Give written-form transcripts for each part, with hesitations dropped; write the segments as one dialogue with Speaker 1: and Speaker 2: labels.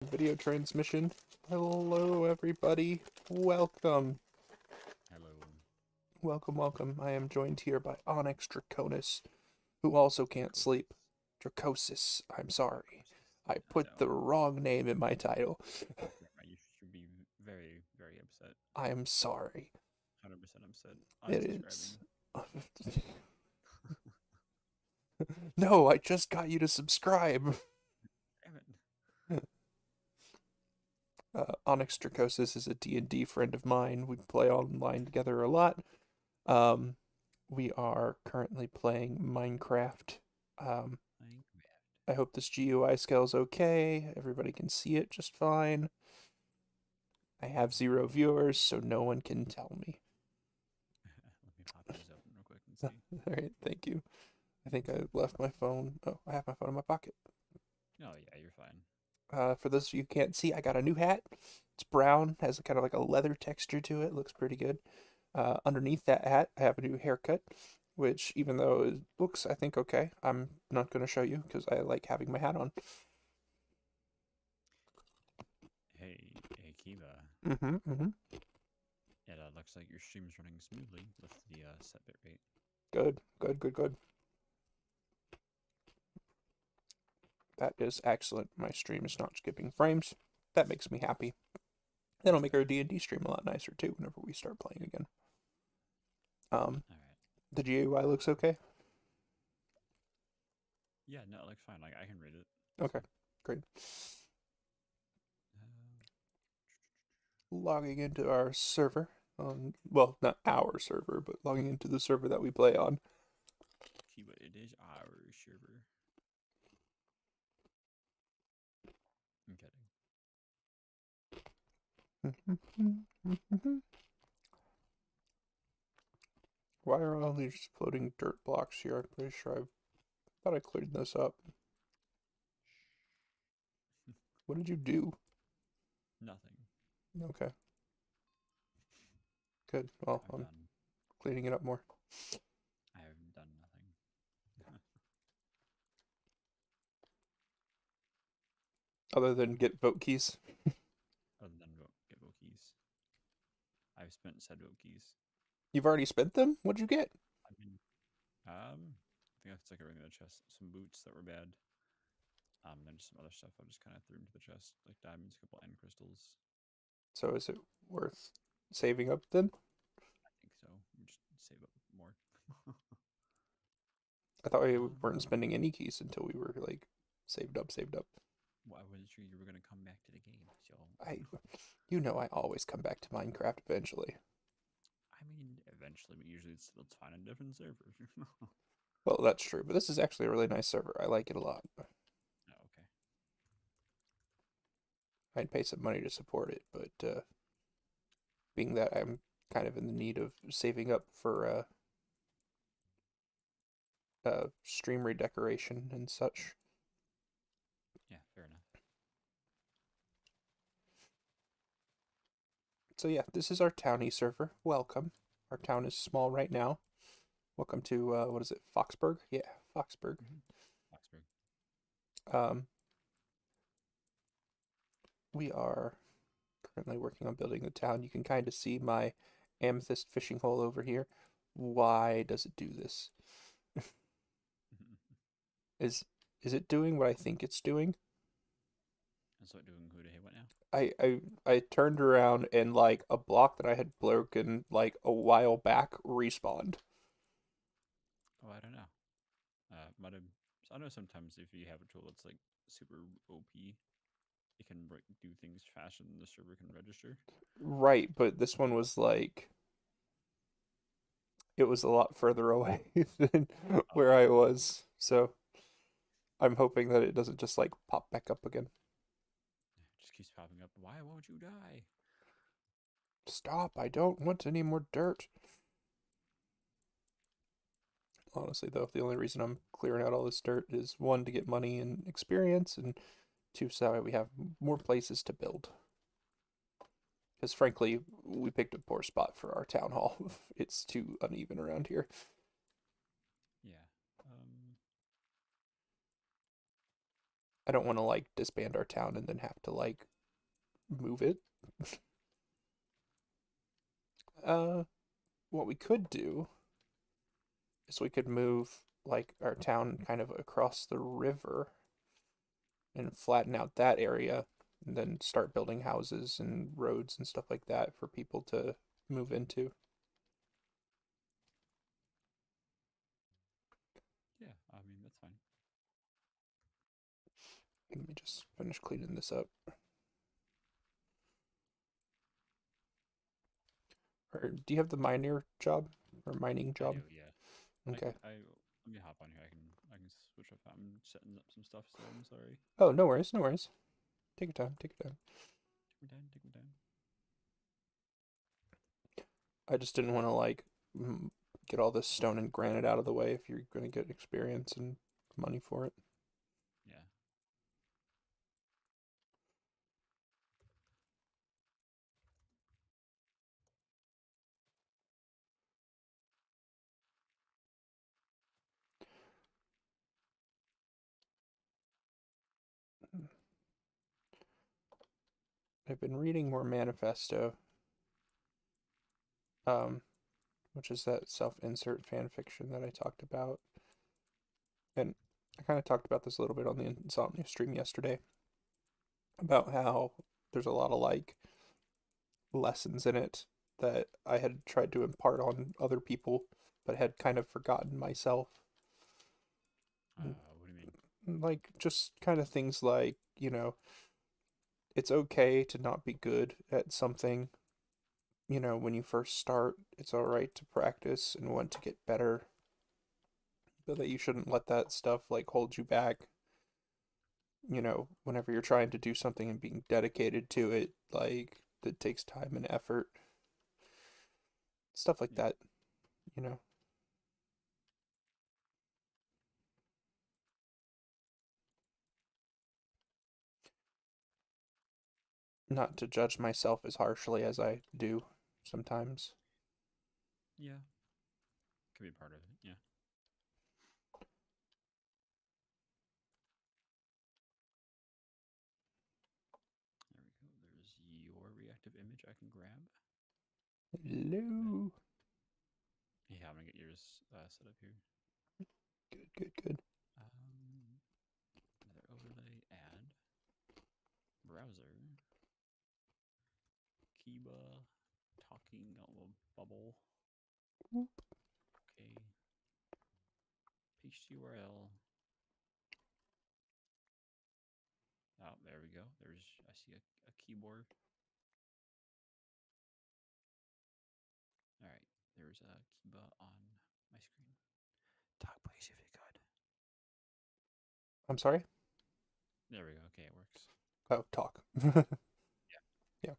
Speaker 1: Video transmission. Hello, everybody. Welcome.
Speaker 2: Hello.
Speaker 1: Welcome. I am joined here by Onyx Draconis, who also can't sleep. Dracosis, I'm sorry. I
Speaker 2: I
Speaker 1: put
Speaker 2: know.
Speaker 1: the wrong name in my title.
Speaker 2: You should be very, very upset.
Speaker 1: I am sorry.
Speaker 2: 100% upset.
Speaker 1: It
Speaker 2: Unsubscribing.
Speaker 1: is. No, I just got you to subscribe.
Speaker 2: Damn it.
Speaker 1: Onyx Dracosis is a D&D friend of mine. We play online together a lot. Um, we are currently playing Minecraft. Um, I hope this GUI scale's okay. Everybody can see it just fine. I have 0 viewers, so no one can tell me.
Speaker 2: Let me pop these open real quick and see.
Speaker 1: Alright, thank you. I think I left my phone. Oh, I have my phone in my pocket.
Speaker 2: Oh, yeah, you're fine.
Speaker 1: For those of you who can't see, I got a new hat. It's brown, has kind of like a leather texture to it. Looks pretty good. Underneath that hat, I have a new haircut, which even though it looks, I think, okay, I'm not going to show you because I like having my hat on.
Speaker 2: Hey, Kiva.
Speaker 1: Mm-hmm.
Speaker 2: It looks like your stream's running smoothly with the set bit rate.
Speaker 1: Good. That is excellent. My stream is not skipping frames. That makes me happy. That'll make our D&D stream a lot nicer too whenever we start playing again.
Speaker 2: Alright.
Speaker 1: The GUI looks okay?
Speaker 2: Yeah, no, it looks fine. Like, I can read it.
Speaker 1: Okay, great. Logging into our server on, well, not our server, but logging into the server that we play on.
Speaker 2: Kiva, it is our server. I'm kidding.
Speaker 1: Why are all these floating dirt blocks here? I'm pretty sure I thought I cleared this up. What did you do?
Speaker 2: Nothing.
Speaker 1: Okay. Good. Well, I'm cleaning it up more.
Speaker 2: I have done nothing.
Speaker 1: Other than get vote keys.
Speaker 2: Other than get vote keys. I've spent said vote keys.
Speaker 1: You've already spent them? What'd you get?
Speaker 2: I mean, I think that's like a regular chest. Some boots that were bad. Then just some other stuff I just kind of threw into the chest, like diamonds, a couple end crystals.
Speaker 1: So is it worth saving up then?
Speaker 2: I think so. We just save up more.
Speaker 1: I thought we weren't spending any keys until we were like saved up.
Speaker 2: Well, I wasn't sure you were gonna come back to the game, so
Speaker 1: You know, I always come back to Minecraft eventually.
Speaker 2: I mean, eventually, but usually let's find a different server.
Speaker 1: Well, that's true, but this is actually a really nice server. I like it a lot.
Speaker 2: Oh, okay.
Speaker 1: I'd pay some money to support it, but being that I'm kind of in the need of saving up for stream redecoration and such.
Speaker 2: Yeah, fair enough.
Speaker 1: So yeah, this is our townie server. Welcome. Our town is small right now. Welcome to what is it, Foxburg? Yeah, Foxburg.
Speaker 2: Foxburg.
Speaker 1: Um, we are currently working on building the town. You can kind of see my amethyst fishing hole over here. Why does it do this? Is it doing what I think it's doing?
Speaker 2: That's what doing who to hit what now?
Speaker 1: I turned around and like a block that I had broken like a while back respawned.
Speaker 2: Oh, I don't know. Might have. I know sometimes if you have a tool that's like super OP, it can do things faster than the server can register.
Speaker 1: Right, but this one was like it was a lot further away than
Speaker 2: Oh,
Speaker 1: where I was. So I'm hoping that it doesn't just like pop back up again.
Speaker 2: it just keeps popping up. Why won't you die?
Speaker 1: Stop, I don't want any more dirt. Honestly, though, the only reason I'm clearing out all this dirt is one, to get money and experience, and two, so that we have more places to build. Because frankly, we picked a poor spot for our town hall. It's too uneven around here.
Speaker 2: Yeah.
Speaker 1: I don't want to like disband our town and then have to like move it. What we could do is we could move like our town kind of across the river and flatten out that area and then start building houses and roads and stuff like that for people to move into.
Speaker 2: Yeah, I mean that's fine.
Speaker 1: Let me just finish cleaning this up. Or do you have the miner job or mining
Speaker 2: I
Speaker 1: job?
Speaker 2: do, yeah.
Speaker 1: Okay.
Speaker 2: Let me hop on here. I can switch up. I'm setting up some stuff still. I'm sorry.
Speaker 1: Oh, no worries, no worries. Take your time, take your time.
Speaker 2: Take me down. Take me down.
Speaker 1: I just didn't want to like get all this stone and granite out of the way if you're going to get experience and money for it.
Speaker 2: Yeah.
Speaker 1: I've been reading more Manifesto, um, which is that self-insert fan fiction that I talked about. And I kind of talked about this a little bit on the Insomnia stream yesterday about how there's a lot of like lessons in it that I had tried to impart on other people, but had kind of forgotten myself.
Speaker 2: What do you mean?
Speaker 1: Like, just kind of things like, it's okay to not be good at something. When you first start, it's all right to practice and want to get better, but that you shouldn't let that stuff like hold you back. Whenever you're trying to do something and being dedicated to it, like, it takes time and effort, stuff like
Speaker 2: Yeah.
Speaker 1: that, you know. Not to judge myself as harshly as I do sometimes.
Speaker 2: Yeah. Could be part of it. Yeah. There we go. There's your reactive image I can grab. That,
Speaker 1: Hello.
Speaker 2: yeah, I'm gonna get yours set up here.
Speaker 1: Good, good, good.
Speaker 2: Another overlay, add, browser, Kiba, talking bubble. Okay. Paste URL. Oh, there we go. I see a keyboard. All right, there's a Kiba on my screen. Talk, please, if you could.
Speaker 1: I'm sorry?
Speaker 2: There we go. Okay, it works.
Speaker 1: Oh, talk.
Speaker 2: Yeah.
Speaker 1: Yeah.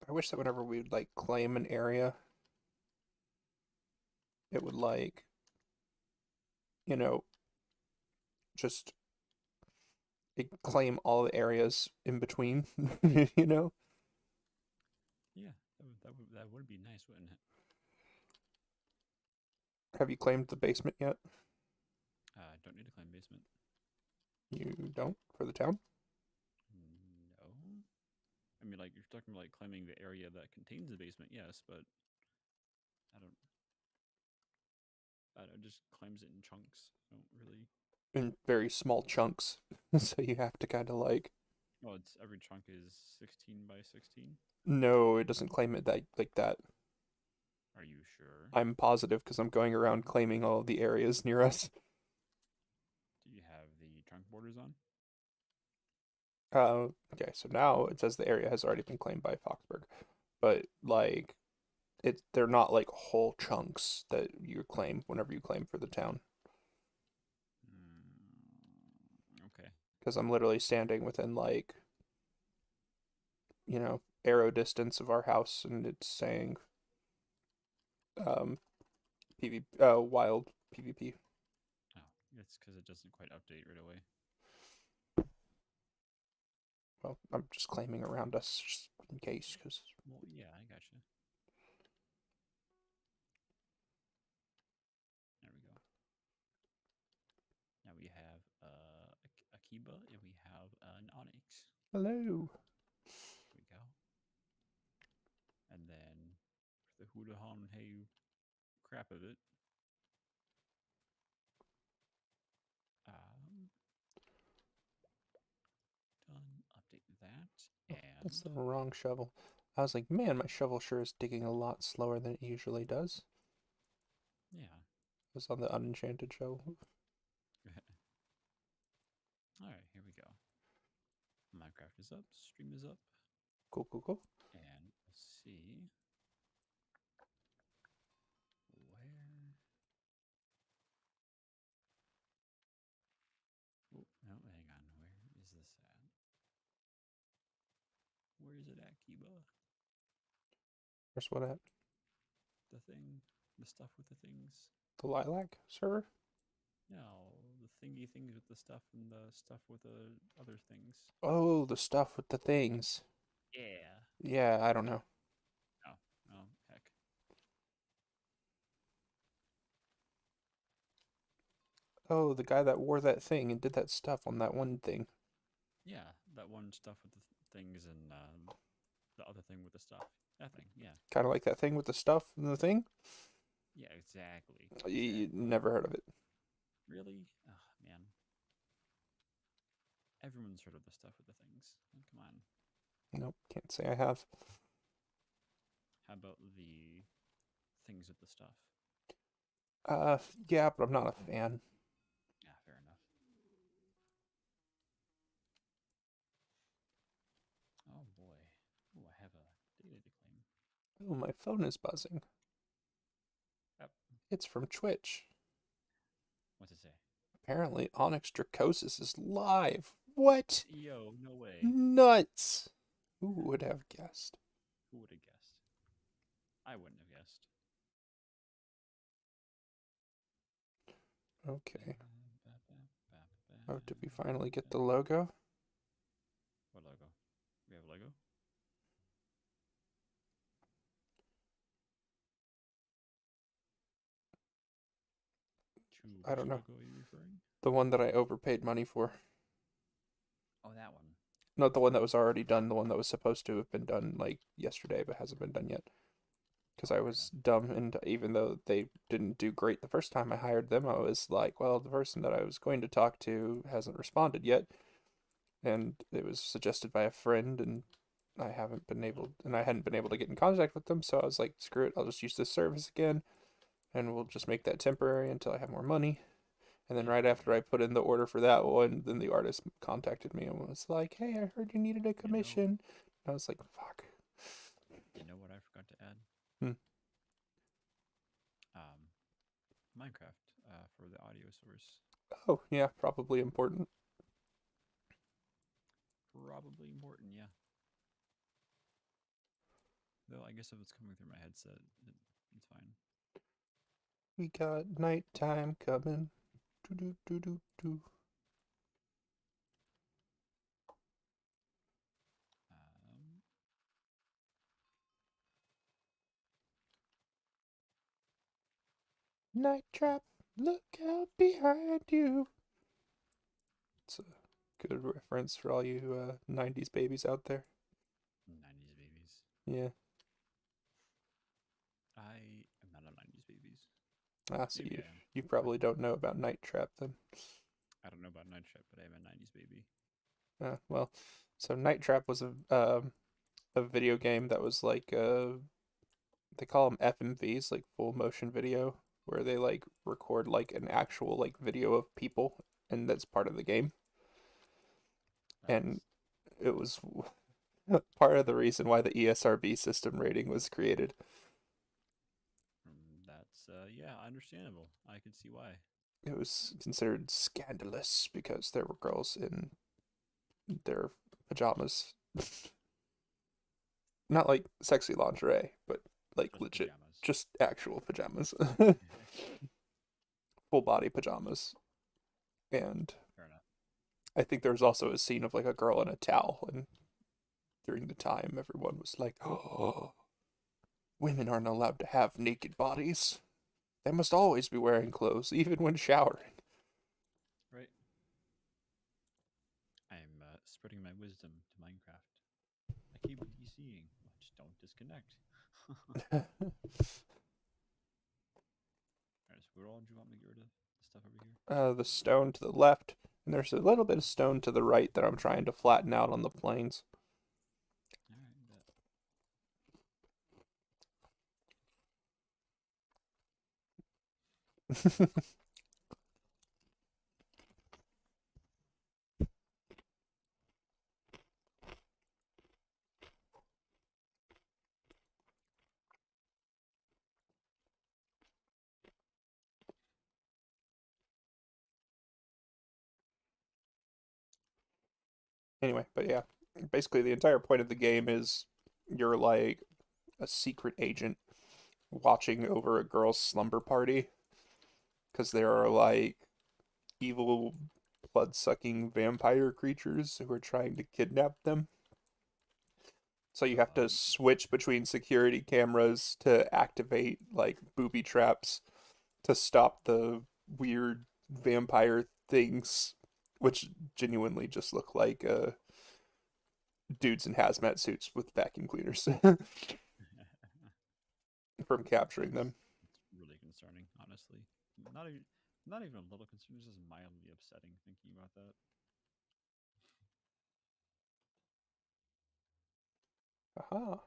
Speaker 1: I wish that whenever we would like claim an area, it would like, you know, just claim all the areas in between, you know?
Speaker 2: Yeah, that would be nice, wouldn't it?
Speaker 1: Have you claimed the basement yet?
Speaker 2: Don't need to claim basement.
Speaker 1: You don't for the town?
Speaker 2: No. I mean, like, you're talking about like claiming the area that contains the basement, yes, but I don't. It just claims it in chunks. I don't really.
Speaker 1: In very small chunks. So you have to kind of like,
Speaker 2: Well, it's every chunk is 16 by 16.
Speaker 1: no, it doesn't claim it that like that.
Speaker 2: Are you sure?
Speaker 1: I'm positive because I'm going around claiming all the areas near us.
Speaker 2: Do you have the chunk borders on?
Speaker 1: Okay, so now it says the area has already been claimed by Foxburg, but like they're not like whole chunks that you claim whenever you claim for the town.
Speaker 2: Okay.
Speaker 1: Because I'm literally standing within like, arrow distance of our house, and it's saying wild PvP.
Speaker 2: Oh, it's because it doesn't quite update right away.
Speaker 1: Well, I'm just claiming around us just in case, because
Speaker 2: Well, yeah, I got you. Akiba, and we have an Onyx.
Speaker 1: Hello.
Speaker 2: There we go. And then for the Hoodahan Hey crap of it, done. Update that,
Speaker 1: That's the
Speaker 2: and
Speaker 1: wrong shovel. I was like, man, my shovel sure is digging a lot slower than it usually does.
Speaker 2: yeah.
Speaker 1: It was on the unenchanted shovel.
Speaker 2: All right, here we go. Minecraft is up. Stream is up.
Speaker 1: Cool, cool, cool.
Speaker 2: And let's see where. Oh, no, hang on. Where is this at? Where is it at, Kiba?
Speaker 1: Where's what at?
Speaker 2: The thing, the stuff with the things.
Speaker 1: The Lilac Server?
Speaker 2: No, the thingy things with the stuff and the stuff with the other things.
Speaker 1: Oh, the stuff with the things.
Speaker 2: Yeah.
Speaker 1: Yeah, I don't know.
Speaker 2: Oh, heck.
Speaker 1: Oh, the guy that wore that thing and did that stuff on that one thing.
Speaker 2: Yeah, that one stuff with the things and the other thing with the stuff. That thing, yeah.
Speaker 1: Kind of like that thing with the stuff and the thing.
Speaker 2: Yeah, exactly.
Speaker 1: You never heard of it.
Speaker 2: Really? Oh, man. Everyone's heard of the stuff with the things. Oh, come on.
Speaker 1: Nope, can't say I have.
Speaker 2: How about the things with the stuff?
Speaker 1: Yeah, but I'm not a fan.
Speaker 2: Yeah, fair enough. Oh boy. Oh, I have a data to claim.
Speaker 1: Oh, my phone is buzzing.
Speaker 2: Yep.
Speaker 1: It's from Twitch.
Speaker 2: What's it say?
Speaker 1: Apparently, Onyx Dracosis is live. What?
Speaker 2: Yo, no way.
Speaker 1: Nuts! Who would have guessed?
Speaker 2: Who would have guessed? I wouldn't have guessed.
Speaker 1: Okay. Oh, did we finally get the logo?
Speaker 2: What logo? We have a logo?
Speaker 1: I don't know.
Speaker 2: Logo are you referring?
Speaker 1: The one that I overpaid money for.
Speaker 2: Oh, that one.
Speaker 1: Not the one that was already done, the one that was supposed to have been done like yesterday but hasn't been done yet. Because I was dumb, and even though they didn't do great the first time I hired them, I was like, well, the person that I was going to talk to hasn't responded yet. And it was suggested by a friend, and I hadn't been able to get in contact with them, so I was like, screw it, I'll just use this service again, and we'll just make that temporary until I have more money. And then right after I put in the order for that one, then the artist contacted me and was like, hey, I heard you needed a commission. And I was like, fuck.
Speaker 2: You know what I forgot to add? Minecraft for the audio source.
Speaker 1: Oh, yeah, probably important.
Speaker 2: Probably important, yeah. Though I guess if it's coming through my headset, it's fine.
Speaker 1: We got nighttime coming. Do do do do do. Night trap, look out behind you. It's a good reference for all you 90s babies out there.
Speaker 2: 90s babies.
Speaker 1: Yeah.
Speaker 2: I am not a 90s babies.
Speaker 1: Ah, so you probably don't know about Night Trap then.
Speaker 2: I don't know about Night Trap, but I am a 90s baby.
Speaker 1: Well, so Night Trap was a video game that was like they call them FMVs, like full motion video, where they like record like an actual like video of people, and that's part of the game. And it was part of the reason why the ESRB system rating was created.
Speaker 2: That's yeah, understandable. I can see why.
Speaker 1: It was considered scandalous because there were girls in their pajamas. Not like sexy lingerie, but like just legit pajamas. Just actual pajamas. Full body pajamas. And fair enough. I think there was also a scene of like a girl in a towel, and during the time everyone was like, oh, women aren't allowed to have naked bodies. They must always be wearing clothes, even when showering.
Speaker 2: Right. spreading my wisdom to Minecraft. I keep DCing. Just don't disconnect. Alright, so where all do you want me to get rid of the stuff over here?
Speaker 1: The stone to the left, and there's a little bit of stone to the right that I'm trying to flatten out on the plains.
Speaker 2: Alright,
Speaker 1: Anyway, but yeah, basically the entire point of the game is you're like a secret agent watching over a girl's slumber party because there are like evil blood-sucking vampire creatures who are trying to kidnap them. So you have to switch between security cameras to activate like booby traps to stop the weird vampire things, which genuinely just look like dudes in hazmat suits with vacuum cleaners from capturing them.
Speaker 2: it's really concerning, honestly. Not even, not even a little concerning. It's just mildly upsetting thinking about that.
Speaker 1: Aha.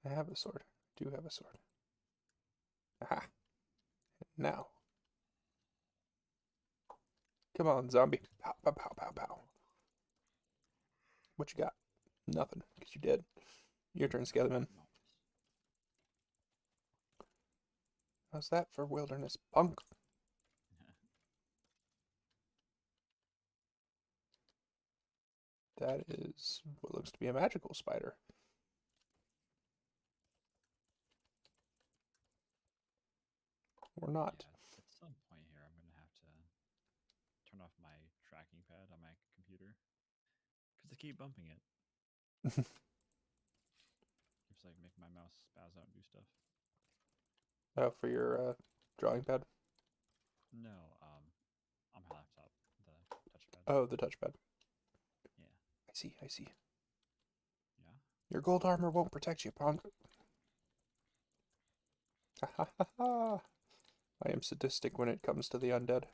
Speaker 1: I have a sword. I do have a sword. Aha. Now. Come on, zombie. Pow, pow, pow, pow, pow. What you got? Nothing, because you did. Your turn, Skellyman. How's that for wilderness punk? That is what looks to be a magical spider. Or not.
Speaker 2: Yeah, at some point here, I'm going to have to turn off my tracking pad on my computer because I keep bumping it. Keeps like making my mouse spaz out and do stuff.
Speaker 1: Oh, for your drawing pad?
Speaker 2: No, on my laptop, the touchpad.
Speaker 1: Oh, the touchpad.
Speaker 2: Yeah.
Speaker 1: I see, I see.
Speaker 2: Yeah.
Speaker 1: Your gold armor won't protect you, punk. Ha ha ha ha. I am sadistic when it comes to the undead.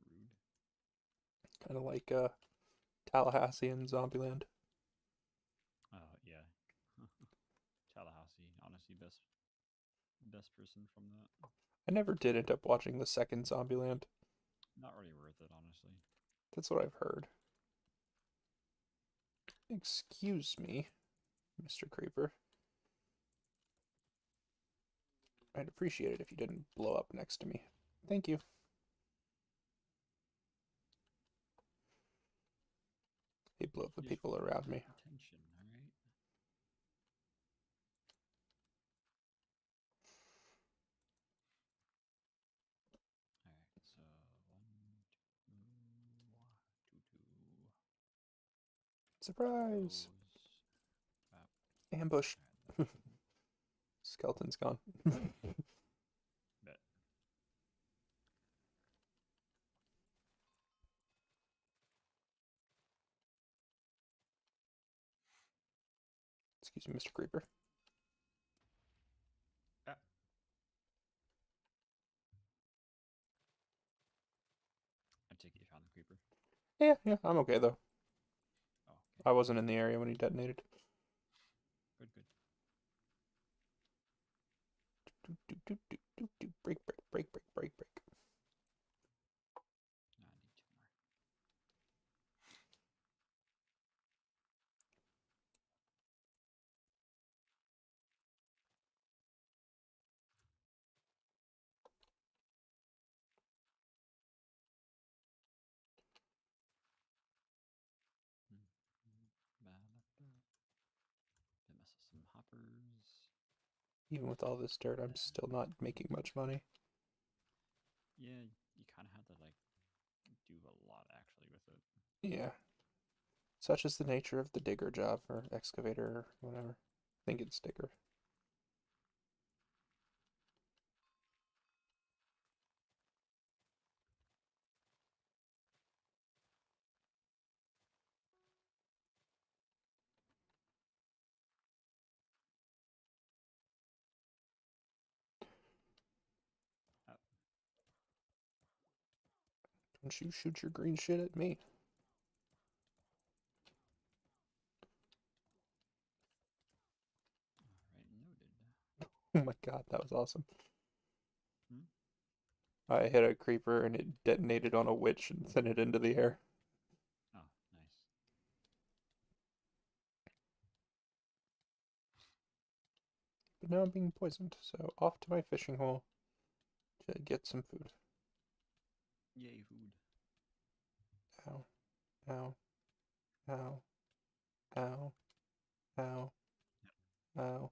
Speaker 2: Rude.
Speaker 1: Kind of like Tallahassee and Zombieland.
Speaker 2: Yeah. Tallahassee, honestly, best person from that.
Speaker 1: I never did end up watching the second Zombieland.
Speaker 2: Not really worth it, honestly.
Speaker 1: That's what I've heard. Excuse me, Mr. Creeper. I'd appreciate it if you didn't blow up next to me. Thank you. He blew up the people around me.
Speaker 2: Attention, all right. All right. So 1, 2, 2, 2.
Speaker 1: Surprise! Ambush. Skeleton's gone.
Speaker 2: Bet.
Speaker 1: Excuse me, Mr. Creeper.
Speaker 2: Ah. I take it you found the creeper.
Speaker 1: Yeah, I'm okay though.
Speaker 2: Oh, okay.
Speaker 1: I wasn't in the area when he detonated.
Speaker 2: Good.
Speaker 1: Break.
Speaker 2: I need 2 more. Then mess with some hoppers.
Speaker 1: Even with all this dirt, I'm still not making much money.
Speaker 2: Yeah, you kind of have to like do a lot actually with it.
Speaker 1: Yeah. Such is the nature of the digger job, or excavator, or whatever. I think it's digger. Don't you shoot your green shit at me.
Speaker 2: Alright, noted.
Speaker 1: Oh my god, that was awesome.
Speaker 2: Hmm?
Speaker 1: I hit a creeper and it detonated on a witch and sent it into the air.
Speaker 2: Oh, nice.
Speaker 1: But now I'm being poisoned, so off to my fishing hole to get some food.
Speaker 2: Yay, food.
Speaker 1: Ow, ow, ow, ow, ow, ow,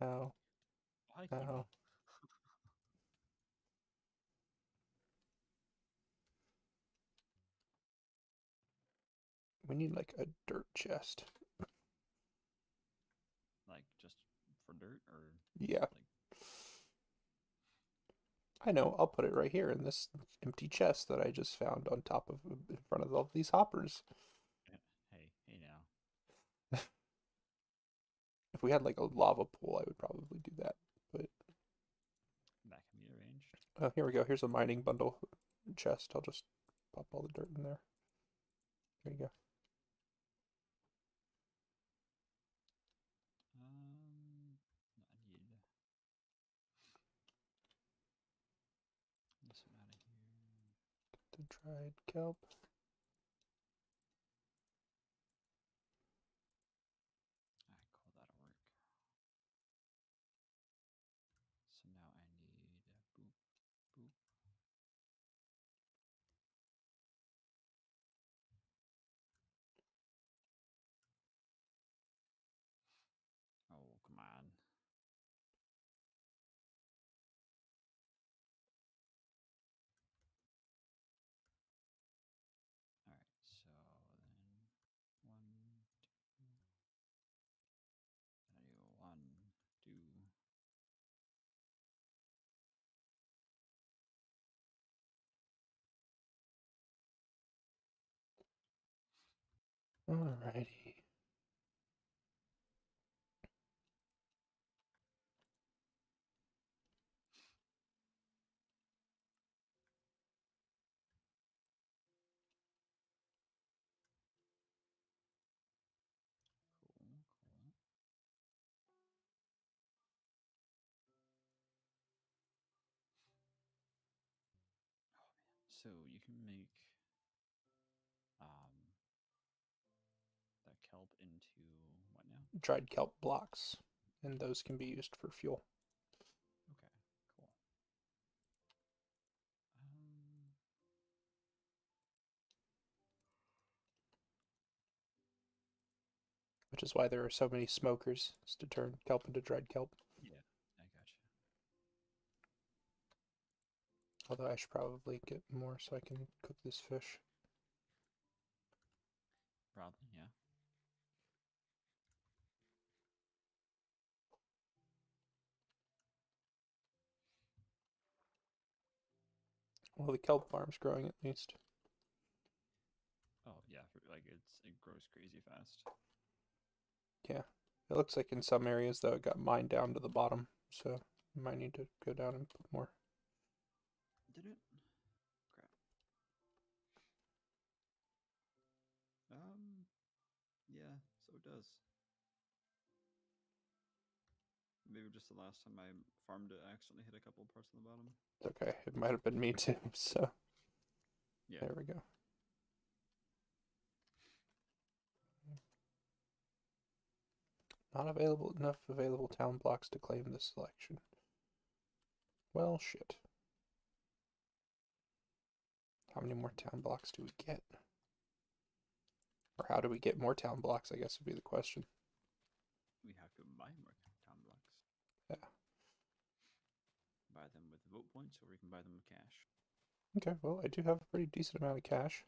Speaker 1: ow,
Speaker 2: Why,
Speaker 1: ow.
Speaker 2: Kimo?
Speaker 1: We need like a dirt chest.
Speaker 2: Like, just for dirt, or
Speaker 1: Yeah,
Speaker 2: like,
Speaker 1: I know. I'll put it right here in this empty chest that I just found on top of, in front of all these hoppers.
Speaker 2: hey now.
Speaker 1: If we had like a lava pool, I would probably do that. But
Speaker 2: That can be arranged.
Speaker 1: oh, here we go. Here's a mining bundle chest. I'll just pop all the dirt in there. There you go.
Speaker 2: I need this one out of here.
Speaker 1: The dried kelp.
Speaker 2: Alright, cool, that'll work. So now I need boop, boop. Oh, come on. Alright, so then 1, 2. I do 1, 2.
Speaker 1: Alrighty.
Speaker 2: Cool, cool. Oh man. So you can make um the kelp into what now?
Speaker 1: Dried kelp blocks, and those can be used for fuel.
Speaker 2: Okay, cool. Um,
Speaker 1: Which is why there are so many smokers, is to turn kelp into dried kelp.
Speaker 2: yeah, I gotcha.
Speaker 1: Although I should probably get more so I can cook this fish.
Speaker 2: Probably, yeah.
Speaker 1: Well, the kelp farm's growing at least.
Speaker 2: Oh yeah, like it grows crazy fast.
Speaker 1: Yeah. It looks like in some areas, though, it got mined down to the bottom, so you might need to go down and put more.
Speaker 2: Did it? Crap. Yeah, so it does. Maybe just the last time I farmed it, I accidentally hit a couple parts on the bottom.
Speaker 1: It's okay. It might have been me too, so
Speaker 2: Yeah.
Speaker 1: there we go. Not available enough available town blocks to claim this selection. Well, shit. How many more town blocks do we get? Or how do we get more town blocks, I guess would be the question.
Speaker 2: We have to buy more town blocks.
Speaker 1: Yeah.
Speaker 2: Buy them with vote points, or we can buy them with cash.
Speaker 1: Okay, well, I do have a pretty decent amount of cash.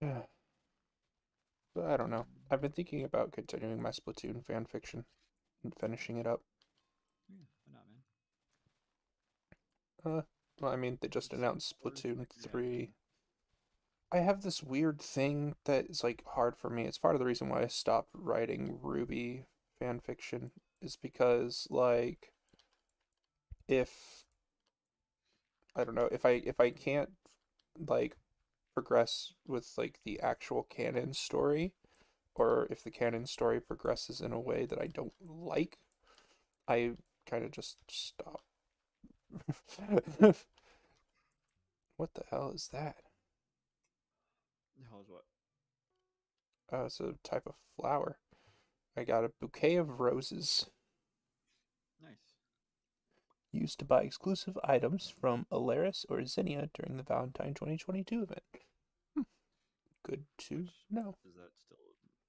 Speaker 1: Yeah. But I don't know. I've been thinking about continuing my Splatoon fan fiction and finishing it up.
Speaker 2: Yeah, why not, man?
Speaker 1: Well, I mean, they just
Speaker 2: It's
Speaker 1: announced
Speaker 2: worth
Speaker 1: Splatoon
Speaker 2: like
Speaker 1: 3. I have this weird thing that is like hard for me. It's part of the reason why I stopped writing Ruby fan fiction is because like if I don't know, if I can't like progress with like the actual canon story, or if the canon story progresses in a way that I don't like, I kind of just stop. What the hell is that?
Speaker 2: How's what?
Speaker 1: Oh, it's a type of flower. I got a bouquet of roses
Speaker 2: Nice.
Speaker 1: used to buy exclusive items from Alaris or Zinnia during the Valentine 2022 event. Good to
Speaker 2: Which
Speaker 1: know.
Speaker 2: is that still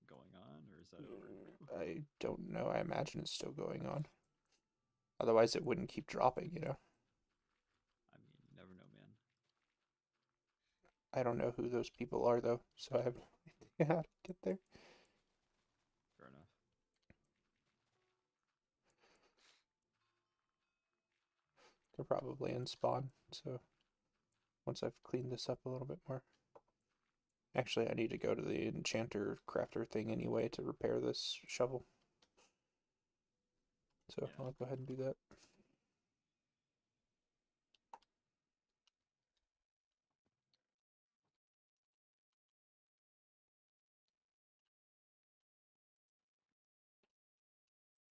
Speaker 2: going on, or is that over?
Speaker 1: I don't know. I imagine it's still going on. Otherwise, it wouldn't keep dropping, you know?
Speaker 2: I mean, you never know, man.
Speaker 1: I don't know who those people are, though, so I have no idea how to get there.
Speaker 2: Fair enough.
Speaker 1: They're probably in spawn, so once I've cleaned this up a little bit more. Actually, I need to go to the enchanter crafter thing anyway to repair this shovel. So
Speaker 2: Yeah.
Speaker 1: I'll go ahead and do that.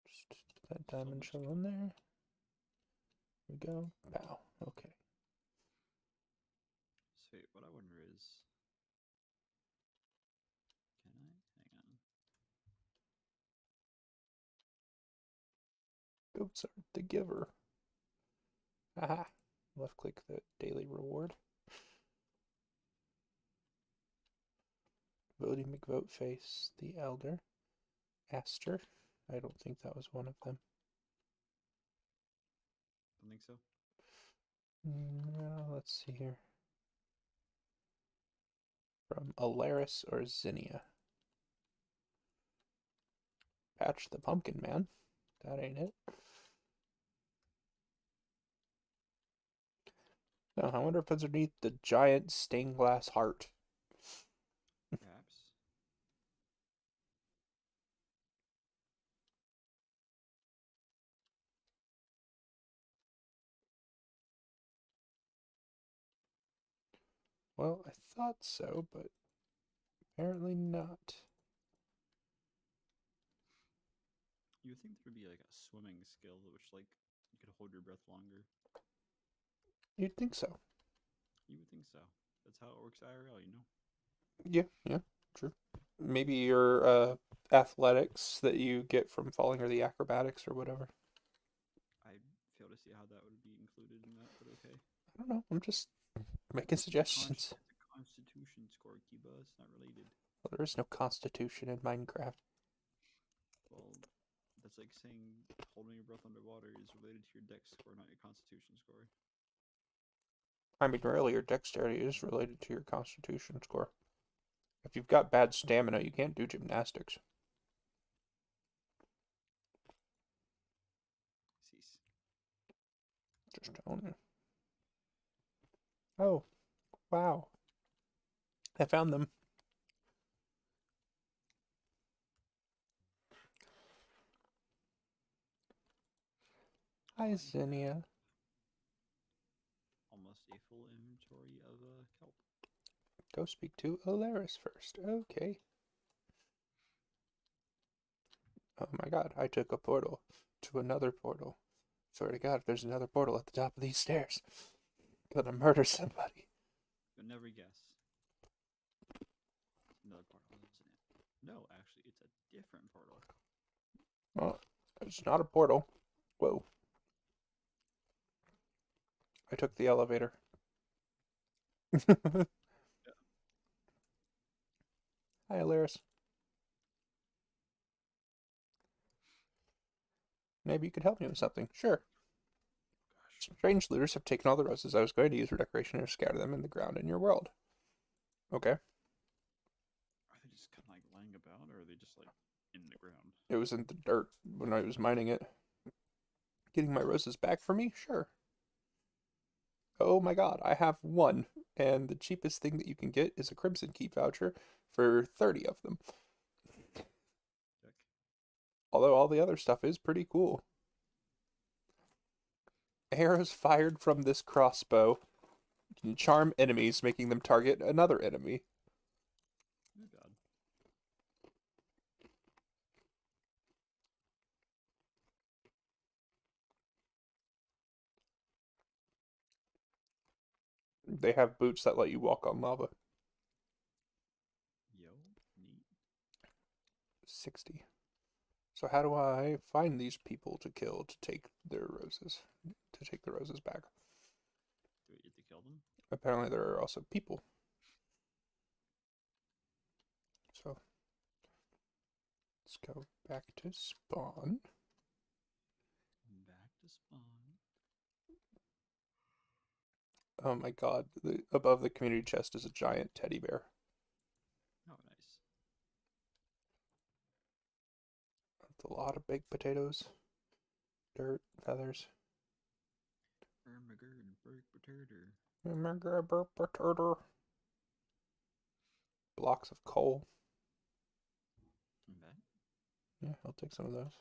Speaker 1: Just put that
Speaker 2: So
Speaker 1: diamond
Speaker 2: much
Speaker 1: shovel
Speaker 2: gold.
Speaker 1: in there. Here we go. Pow. Okay.
Speaker 2: Sweet. What I wonder is, can I? Hang on.
Speaker 1: Goats are the giver. Aha. Left click the daily reward. Voting McVoteface, the Elder. Aster. I don't think that was one of them.
Speaker 2: Don't think so.
Speaker 1: No, let's see here. From Alaris or Zinnia. Patch the Pumpkin Man. That ain't it. No, I wonder if it's underneath the giant stained glass heart.
Speaker 2: Perhaps.
Speaker 1: Well, I thought so, but apparently not.
Speaker 2: You would think there would be like a swimming skill, which like you could hold your breath longer.
Speaker 1: You'd think so.
Speaker 2: You would think so. That's how it works IRL, you know.
Speaker 1: Yeah, true. Maybe your athletics that you get from falling or the acrobatics or whatever.
Speaker 2: I fail to see how that would be included in that, but okay.
Speaker 1: I don't know. I'm just making suggestions.
Speaker 2: It's a constitution score, Kiba. It's not related.
Speaker 1: Well, there is no constitution in Minecraft.
Speaker 2: Well, that's like saying holding your breath underwater is related to your dex score, not your constitution score.
Speaker 1: I mean, really, your dexterity is related to your constitution score. If you've got bad stamina, you can't do gymnastics.
Speaker 2: Cease.
Speaker 1: Just telling you. Oh, wow. I found them. Hi, Zinnia.
Speaker 2: Almost a full inventory of kelp.
Speaker 1: Go speak to Alaris first. Okay. Oh my god, I took a portal to another portal. Swear to god, if there's another portal at the top of these stairs, I'm gonna murder somebody.
Speaker 2: You'll never guess. Another portal, isn't it? No, actually, it's a different portal.
Speaker 1: Oh, it's not a portal. Whoa. I took the elevator. Hi, Alaris. Maybe you could help me with something. Sure.
Speaker 2: Gosh.
Speaker 1: Strange looters have taken all the roses I was going to use for decoration and scatter them in the ground in your world. Okay.
Speaker 2: Are they just kind of like lying about, or are they just like in the ground?
Speaker 1: It was in the dirt when I was mining it. Getting my roses back for me? Sure. Oh my god, I have one. and the cheapest thing that you can get is a Crimson Key voucher for 30 of them.
Speaker 2: Sick.
Speaker 1: Although all the other stuff is pretty cool. Arrows fired from this crossbow can charm enemies, making them target another enemy.
Speaker 2: Oh god.
Speaker 1: They have boots that let you walk on lava.
Speaker 2: Yo, neat.
Speaker 1: 60. So how do I find these people to kill to take their roses? To take the roses back?
Speaker 2: Do we get to kill them?
Speaker 1: Apparently there are also people. So let's go back to spawn.
Speaker 2: Back to spawn.
Speaker 1: Oh my god, above the community chest is a giant teddy bear.
Speaker 2: Oh, nice.
Speaker 1: That's a lot of baked potatoes, dirt, feathers. Blocks of coal.
Speaker 2: Okay.
Speaker 1: Yeah, I'll take some of those.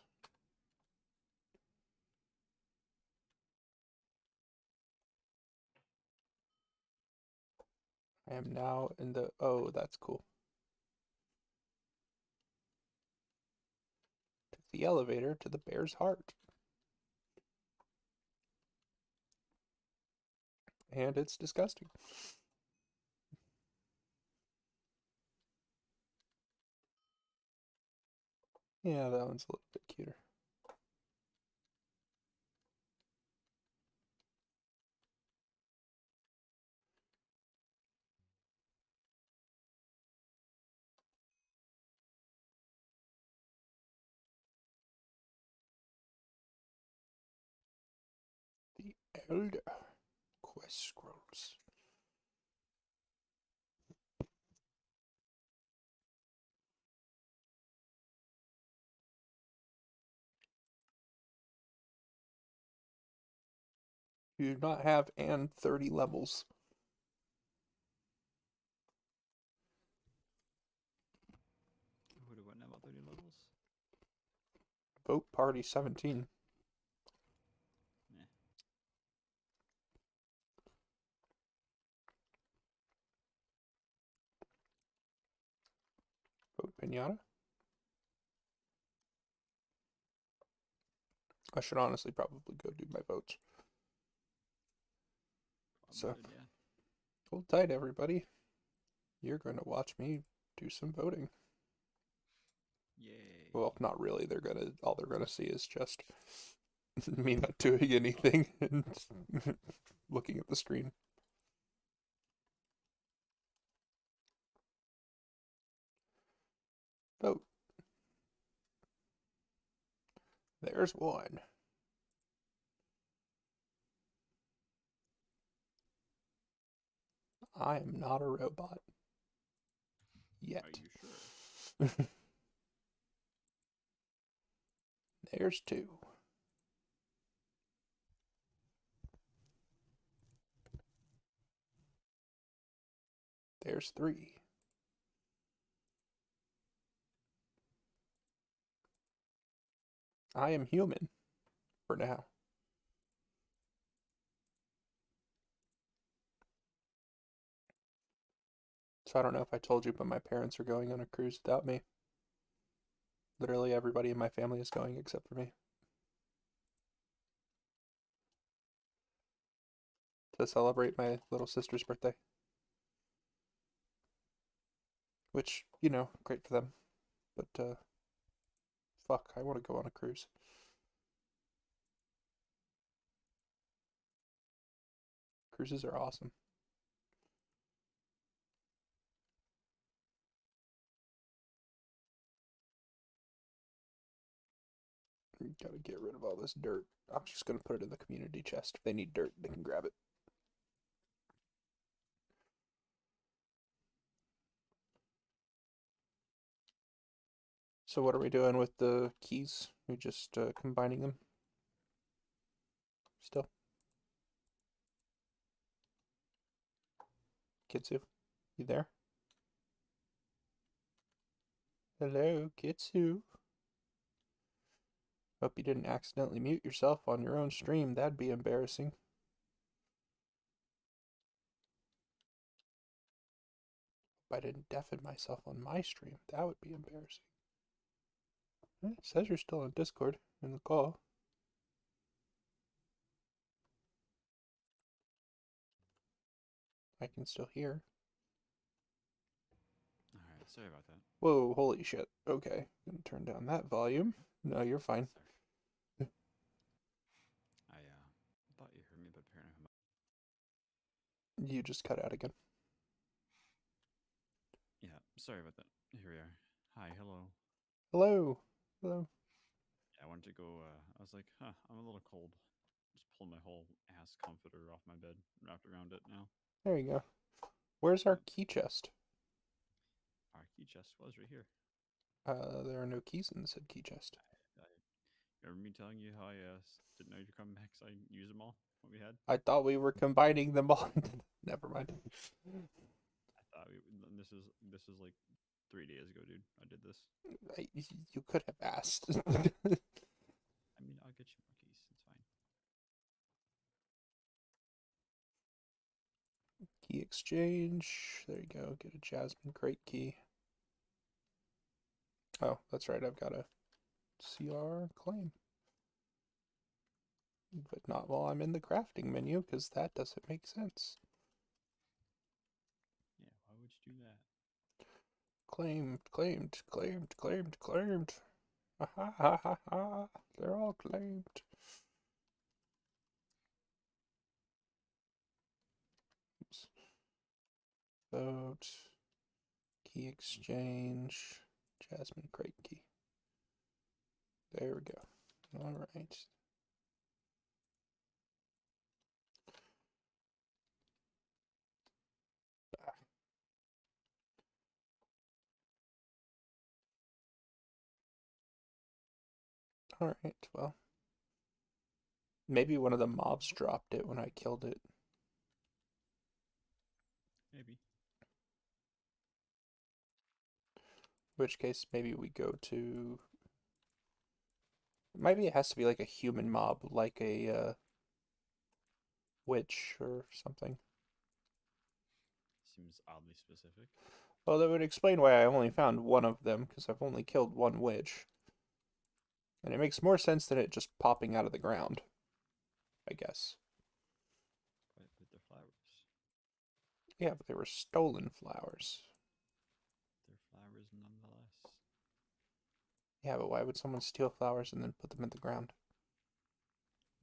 Speaker 1: I am now in the... Oh, that's cool. Took the elevator to the bear's heart. And it's disgusting. Yeah, that one's a little bit cuter. The Elder Quest Scrolls. You do not have and 30 levels.
Speaker 2: Who do I know about 30 levels?
Speaker 1: Vote Party 17.
Speaker 2: Yeah.
Speaker 1: Vote Pinata. I should honestly probably go do my votes. So,
Speaker 2: Yeah.
Speaker 1: hold tight, everybody. You're going to watch me do some voting.
Speaker 2: Yay.
Speaker 1: Well, not really. All they're gonna see is just me not doing anything and looking at the screen. Vote. There's one. I am not a robot. Yet.
Speaker 2: Are you sure?
Speaker 1: There's two. There's three. I am human. For now. So I don't know if I told you, but my parents are going on a cruise without me. Literally everybody in my family is going except for me. To celebrate my little sister's birthday. Which, you know, great for them. But, fuck, I want to go on a cruise. Cruises are awesome. Gotta get rid of all this dirt. I'm just gonna put it in the community chest. If they need dirt, they can grab it. So what are we doing with the keys? We just combining them? Still? Kitsu, you there? Hello, Kitsu. Hope you didn't accidentally mute yourself on your own stream. That'd be embarrassing. Hope I didn't deafen myself on my stream. That would be embarrassing. It says you're still on Discord in the call. I can still hear.
Speaker 2: Alright, sorry about that.
Speaker 1: Whoa, holy shit. Okay, gonna turn down that volume. No, you're fine.
Speaker 2: Sorry. I thought you heard me, but apparently
Speaker 1: You just cut out again.
Speaker 2: yeah, sorry about that. Here we are. Hi, hello.
Speaker 1: Hello. Hello.
Speaker 2: I wanted to go, I was like, I'm a little cold. Just pull my whole ass comforter off my bed, wrapped around it now.
Speaker 1: There you go. Where's our key chest?
Speaker 2: Our key chest was right here.
Speaker 1: There are no keys in the said key chest.
Speaker 2: Remember me telling you how I didn't know you'd come back, so I used them all, what we had?
Speaker 1: I thought we were combining them all. Never mind.
Speaker 2: I thought this is like 3 days ago, dude. I did this.
Speaker 1: You could have asked.
Speaker 2: I mean, I'll get you more keys. It's fine.
Speaker 1: Key exchange. There you go. Get a Jasmine crate key. Oh, that's right. I've got a CR claim. But not while I'm in the crafting menu, because that doesn't make sense.
Speaker 2: Yeah, why would you do that?
Speaker 1: Claimed, claimed, claimed, claimed, claimed. Ha ha ha ha ha. They're all claimed. Oops. Vote. Key exchange. Jasmine crate key. There we go. All right. All right, well. Maybe one of the mobs dropped it when I killed it.
Speaker 2: Maybe.
Speaker 1: In which case, maybe we go to... Maybe it has to be like a human mob, like a witch or something.
Speaker 2: Seems oddly specific.
Speaker 1: Well, that would explain why I only found one of them, because I've only killed one witch. And it makes more sense than it just popping out of the ground, I guess.
Speaker 2: But with the flowers.
Speaker 1: Yeah, but they were stolen flowers.
Speaker 2: They're flowers nonetheless.
Speaker 1: Yeah, but why would someone steal flowers and then put them in the ground?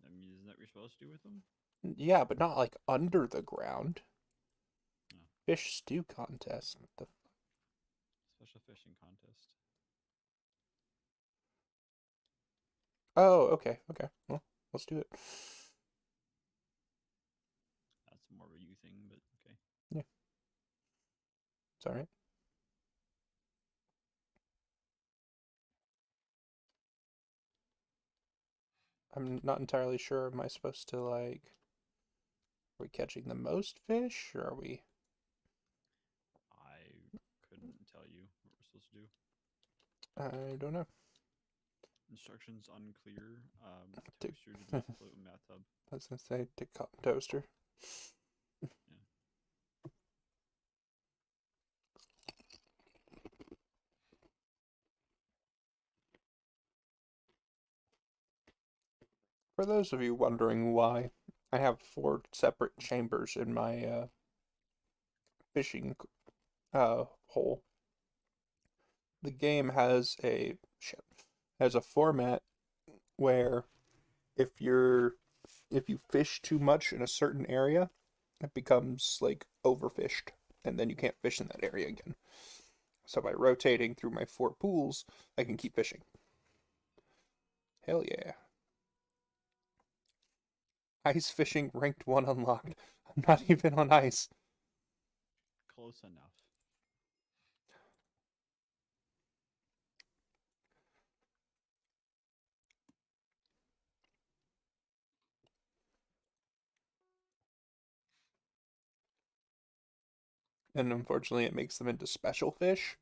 Speaker 2: I mean, isn't that what you're supposed to do with them?
Speaker 1: Yeah, but not like under the ground.
Speaker 2: No.
Speaker 1: Fish stew contest. The
Speaker 2: Special fishing contest.
Speaker 1: Oh, okay, okay. Well, let's do it.
Speaker 2: That's more of a you thing, but okay.
Speaker 1: Yeah. It's alright. I'm not entirely sure. Am I supposed to, like... Are we catching the most fish, or are we...
Speaker 2: I couldn't tell you what we're supposed to do.
Speaker 1: I don't know.
Speaker 2: Instructions unclear.
Speaker 1: To-
Speaker 2: Toaster did not float in bathtub.
Speaker 1: I was gonna say, to cut toaster.
Speaker 2: Yeah.
Speaker 1: For those of you wondering why, I have 4 separate chambers in my fishing hole. The game has a format where if you fish too much in a certain area, it becomes like overfished, and then you can't fish in that area again. So by rotating through my 4 pools, I can keep fishing. Hell yeah. Ice fishing ranked 1 unlocked. I'm not even on ice.
Speaker 2: Close enough.
Speaker 1: And unfortunately, it makes them into special fish,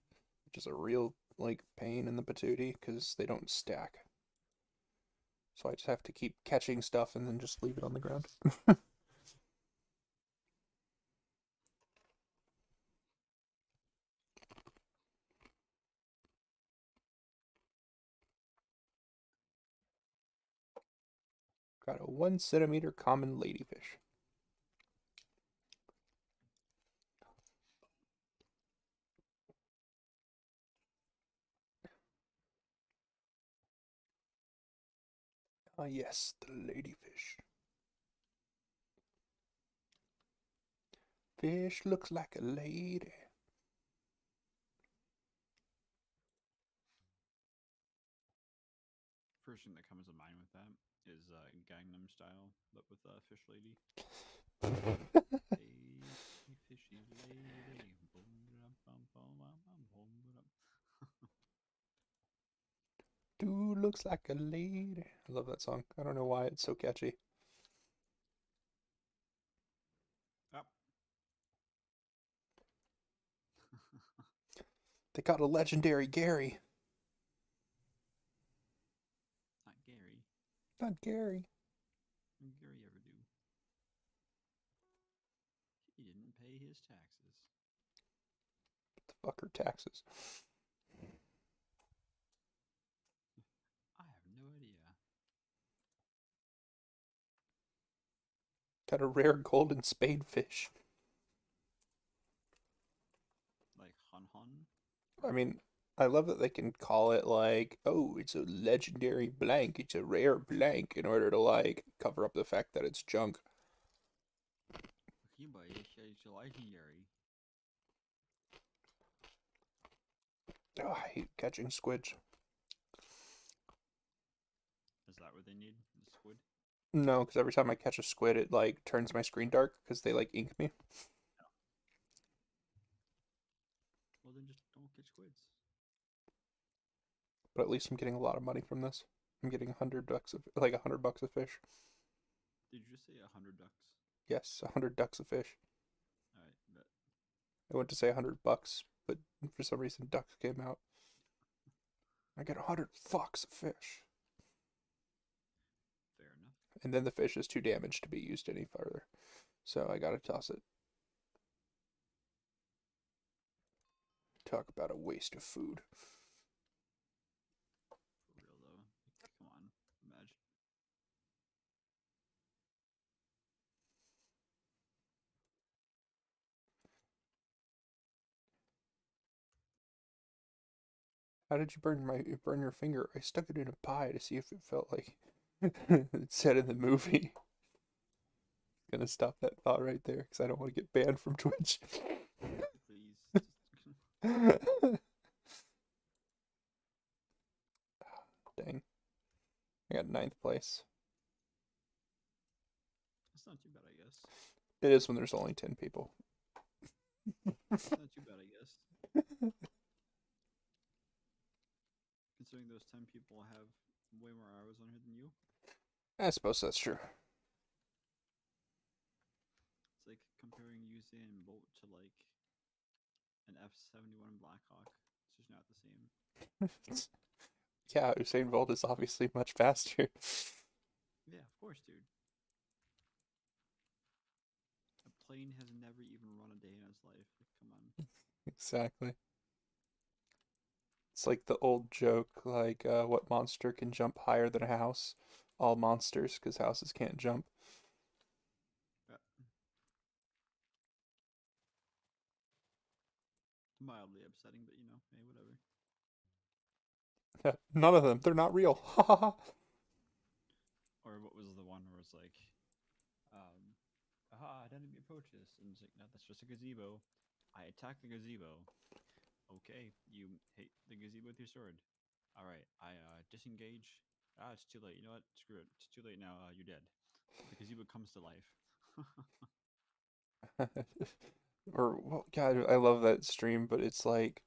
Speaker 1: which is a real like pain in the patootie because they don't stack. So I just have to keep catching stuff and then just leave it on the ground. Got a 1 centimeter common ladyfish. Ah, yes, the ladyfish. Fish looks like a lady.
Speaker 2: First thing that comes to mind with that is Gangnam Style, but with Fish Lady. Hey, fishy lady.
Speaker 1: Dude looks like a lady. I love that song. I don't know why it's so catchy.
Speaker 2: Up.
Speaker 1: They got a legendary Gary.
Speaker 2: Not Gary.
Speaker 1: Not Gary.
Speaker 2: What did Gary ever do? He didn't pay his taxes.
Speaker 1: What the fuck are taxes?
Speaker 2: I have no idea.
Speaker 1: Got a rare golden spadefish.
Speaker 2: Like Hun Hun?
Speaker 1: I mean, I love that they can call it like, oh, it's a legendary blank, it's a rare blank, in order to like cover up the fact that it's junk.
Speaker 2: It's legendary.
Speaker 1: Oh, I hate catching squids.
Speaker 2: Is that what they need? The squid?
Speaker 1: No, because every time I catch a squid, it like turns my screen dark because they like ink me.
Speaker 2: Well, then just don't catch squids.
Speaker 1: But at least I'm getting a lot of money from this. I'm getting $100 of like $100 a fish.
Speaker 2: Did you just say 100 ducks?
Speaker 1: Yes, $100 a fish.
Speaker 2: Alright, bet.
Speaker 1: I went to say $100, but for some reason ducks came out. I get $100 a fish.
Speaker 2: Fair enough.
Speaker 1: And then the fish is too damaged to be used any further. So I gotta toss it. Talk about a waste of food.
Speaker 2: For real, though. Come on. Imagine.
Speaker 1: How did you burn your finger? I stuck it in a pie to see if it felt like it said in the movie. Gonna stop that thought right there because I don't want to get banned from Twitch.
Speaker 2: Please.
Speaker 1: Dang. I got 9th place.
Speaker 2: That's not too bad, I guess.
Speaker 1: It is when there's only 10 people.
Speaker 2: It's not too bad, I guess. Considering those 10 people have way more hours on here than you.
Speaker 1: I suppose that's true.
Speaker 2: It's like comparing Usain Bolt to like an F-71 Blackhawk. It's just not the same.
Speaker 1: Yeah, Usain Bolt is obviously much faster.
Speaker 2: Yeah, of course, dude. A plane has never even run a day in its life. Like, come on.
Speaker 1: Exactly. It's like the old joke, like, what monster can jump higher than a house? All monsters, because houses can't jump.
Speaker 2: Mildly upsetting, but you know, hey, whatever.
Speaker 1: None of them. They're not real. Ha ha ha.
Speaker 2: Or what was the one where it's like, aha, an enemy approaches, and it's like, no, that's just a gazebo. I attack the gazebo. Okay, you hit the gazebo with your sword. All right, I disengage. Ah, it's too late. You know what? Screw it. It's too late now. You're dead. The gazebo comes to life.
Speaker 1: Or, well, God, I love that stream, but it's like,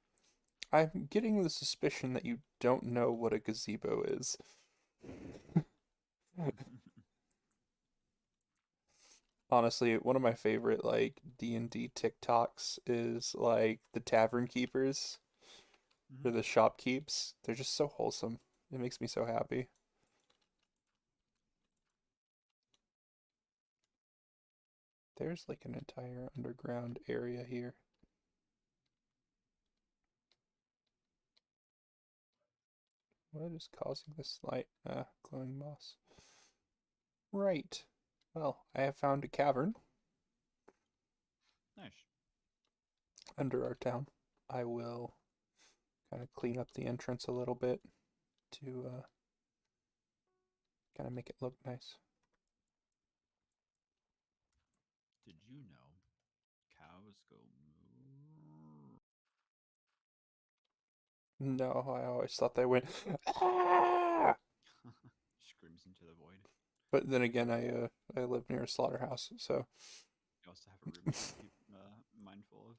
Speaker 1: I'm getting the suspicion that you don't know what a gazebo is. Honestly, one of my favorite like D&D TikToks is like the tavern keepers or
Speaker 2: Mm-hmm.
Speaker 1: the shopkeeps. They're just so wholesome. It makes me so happy. There's like an entire underground area here. What is causing this light? Ah, glowing moss. Right. Well, I have found a cavern
Speaker 2: Nice.
Speaker 1: under our town. I will kind of clean up the entrance a little bit to kind of make it look nice.
Speaker 2: Did you know cows go moo?
Speaker 1: No, I always thought they went ah!
Speaker 2: Screams into the void.
Speaker 1: But then again, I live near a slaughterhouse, so
Speaker 2: You also have a roommate to keep mindful of.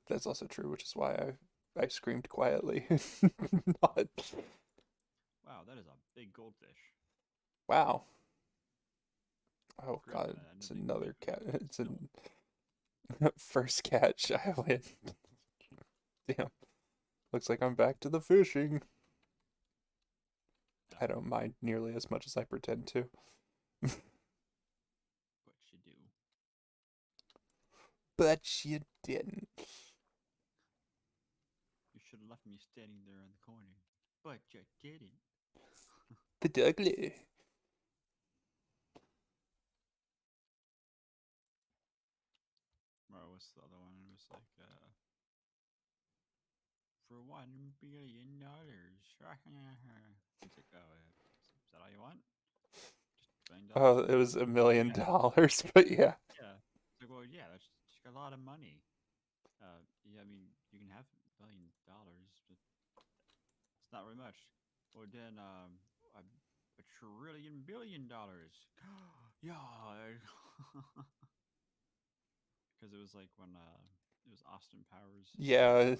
Speaker 1: that's also true, which is why I screamed quietly. Not,
Speaker 2: Wow, that is a big goldfish.
Speaker 1: wow. Oh
Speaker 2: Great.
Speaker 1: God,
Speaker 2: I
Speaker 1: it's
Speaker 2: didn't think
Speaker 1: another
Speaker 2: you
Speaker 1: cat.
Speaker 2: could
Speaker 1: It's a
Speaker 2: kill.
Speaker 1: first catch. I win. Damn. Looks like I'm back to the fishing.
Speaker 2: Yeah,
Speaker 1: I don't mind nearly as much as I pretend to.
Speaker 2: but you do.
Speaker 1: But you didn't.
Speaker 2: You should have left me standing there in the corner. But you didn't.
Speaker 1: But ugly.
Speaker 2: Or what's the other one? It was like, for $1 billion. It's like, oh, yeah. Is that all you want? Just $1 billion?
Speaker 1: Oh, it was $1
Speaker 2: Well,
Speaker 1: million,
Speaker 2: yeah.
Speaker 1: but yeah.
Speaker 2: Yeah. It's like, well, yeah, that's just a lot of money. Yeah, I mean, you can have $1 billion, but it's not very much. Well, then, a trillion billion dollars. Yeah. Because it was like when it was Austin Powers saying,
Speaker 1: Yeah,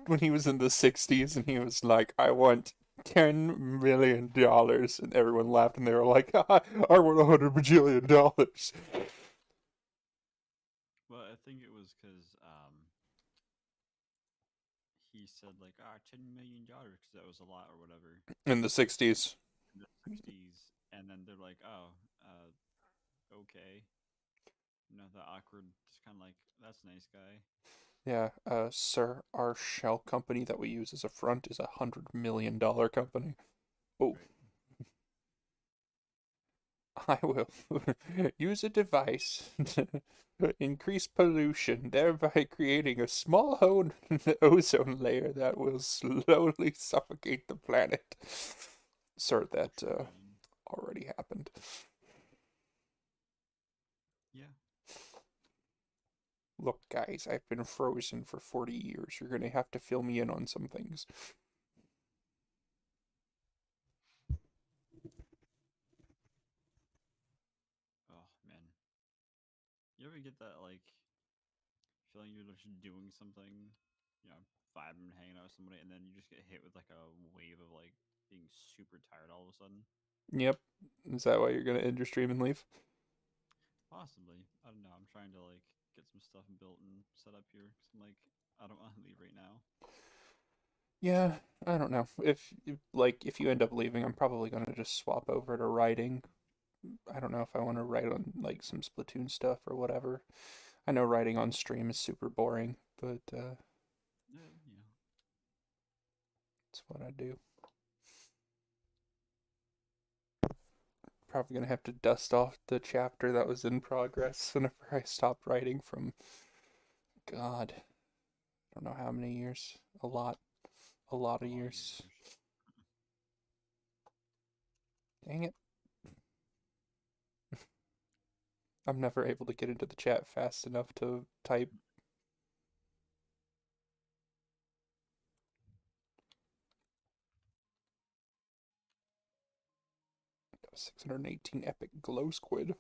Speaker 1: when he was in the 60s and he was like, I want $10 million, and everyone laughed and they were like, I want $100 bajillion.
Speaker 2: well, I think it was because he said like, $10 million because that was a lot or whatever
Speaker 1: In the 60s.
Speaker 2: in the 60s, and then they're like, oh, okay, the awkward, just kind of like, that's nice guy.
Speaker 1: Yeah, sir, our shell company that we use as a front is $100 million company. Oh,
Speaker 2: Right.
Speaker 1: I will use a device to increase pollution, thereby creating a small hole in the ozone layer that will slowly suffocate the planet. Sir, that
Speaker 2: Trying.
Speaker 1: already happened.
Speaker 2: Yeah.
Speaker 1: Look, guys, I've been frozen for 40 years. You're gonna have to fill me in on some things.
Speaker 2: Oh man, you ever get that like feeling you're just doing something, vibing, hanging out with somebody, and then you just get hit with like a wave of like being super tired all of a sudden?
Speaker 1: Yep. Is that why you're gonna end your stream and leave?
Speaker 2: Possibly. I don't know. I'm trying to like get some stuff built and set up here because I'm like, I don't want to leave right now.
Speaker 1: Yeah, I don't know. If you end up leaving, I'm probably gonna just swap over to writing. I don't know if I want to write on like some Splatoon stuff or whatever. I know writing on stream is super boring, but
Speaker 2: Yeah.
Speaker 1: it's what I do. Probably gonna have to dust off the chapter that was in progress whenever I stopped writing from God, I don't know how many years. A lot
Speaker 2: A
Speaker 1: of
Speaker 2: lot of
Speaker 1: years.
Speaker 2: years.
Speaker 1: Dang it. I'm never able to get into the chat fast enough to type. 618 epic glow squid.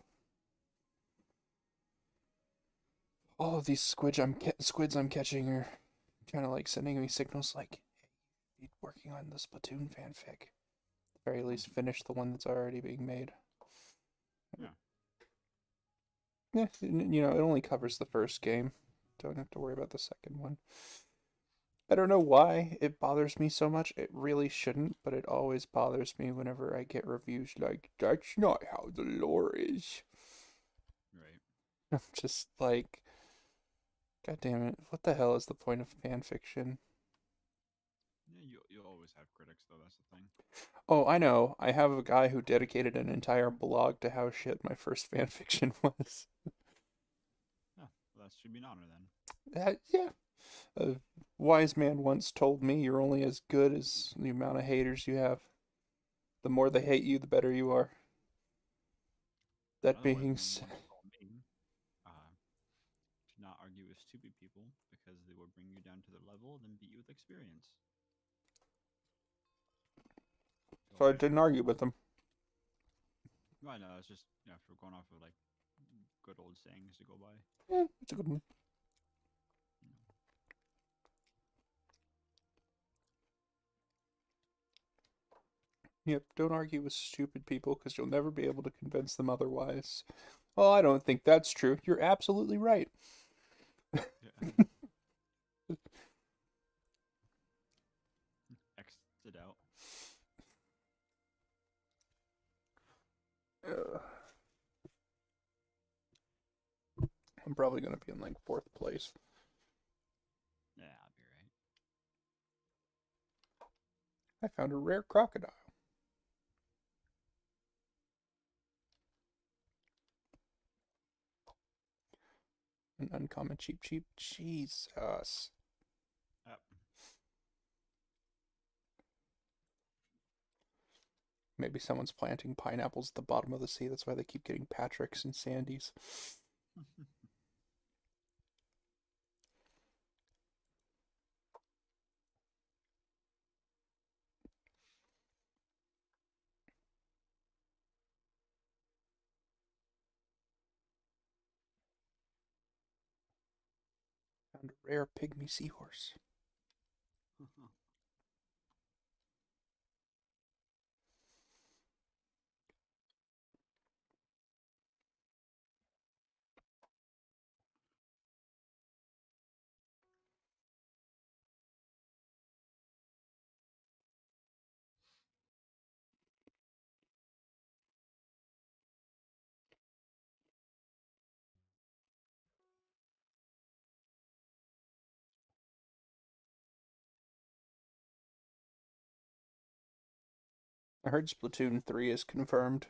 Speaker 1: All of these squids I'm catching are kind of like sending me signals like, hey, working on the Splatoon fanfic. At the very least, finish the one that's already being made.
Speaker 2: Yeah.
Speaker 1: Yeah, you know, it only covers the first game. Don't have to worry about the second one. I don't know why it bothers me so much. It really shouldn't, but it always bothers me whenever I get reviews like, that's not how the lore is.
Speaker 2: Right.
Speaker 1: I'm just like, God damn it, what the hell is the point of fan fiction?
Speaker 2: Yeah, you'll always have critics though. That's the thing.
Speaker 1: Oh, I know. I have a guy who dedicated an entire blog to how shit my first fan fiction was.
Speaker 2: Yeah, well, that should be an honor then.
Speaker 1: Yeah. A wise man once told me you're only as good as the amount of haters you have. The more they hate you, the better you are. That
Speaker 2: Another wise
Speaker 1: being
Speaker 2: man
Speaker 1: said,
Speaker 2: once told me, to not argue with stupid people because they will bring you down to their level, then beat you with experience.
Speaker 1: so I
Speaker 2: So
Speaker 1: didn't argue with him.
Speaker 2: I know it's just if we're going off of like good old sayings to go by.
Speaker 1: Yeah, it's a good one.
Speaker 2: You know.
Speaker 1: Yep, don't argue with stupid people because you'll never be able to convince them otherwise. Oh, I don't think that's true. You're absolutely right.
Speaker 2: Yeah. X it out.
Speaker 1: I'm probably going to be in like fourth place.
Speaker 2: Yeah, I'll be right.
Speaker 1: I found a rare crocodile. An uncommon cheap cheap. Jesus.
Speaker 2: Yep.
Speaker 1: Maybe someone's planting pineapples at the bottom of the sea. That's why they keep getting Patricks and Sandys. Found a rare pygmy seahorse. I heard Splatoon 3 is confirmed.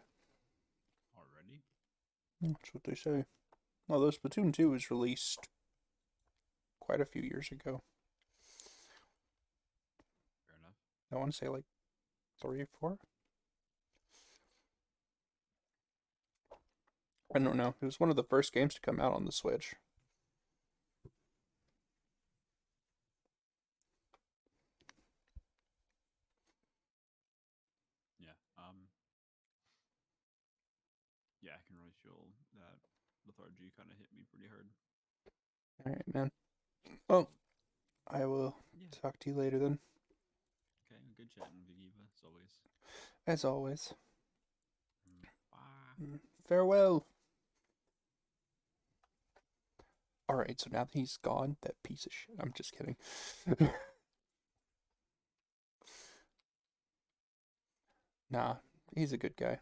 Speaker 2: Already?
Speaker 1: That's what they say. Although Splatoon 2 was released quite a few years ago.
Speaker 2: Fair enough.
Speaker 1: I want to say like 3 or 4. I don't know. It was one of the first games to come out on the Switch.
Speaker 2: Yeah. Yeah, I can really feel that lethargy kind of hit me pretty hard.
Speaker 1: Alright, man. Well, I will
Speaker 2: Yeah.
Speaker 1: talk to you later then.
Speaker 2: Okay, good chatting with you, Eva, as always.
Speaker 1: As always.
Speaker 2: Bye.
Speaker 1: Farewell. Alright, so now that he's gone, that piece of shit. I'm just kidding. Nah, he's a good guy.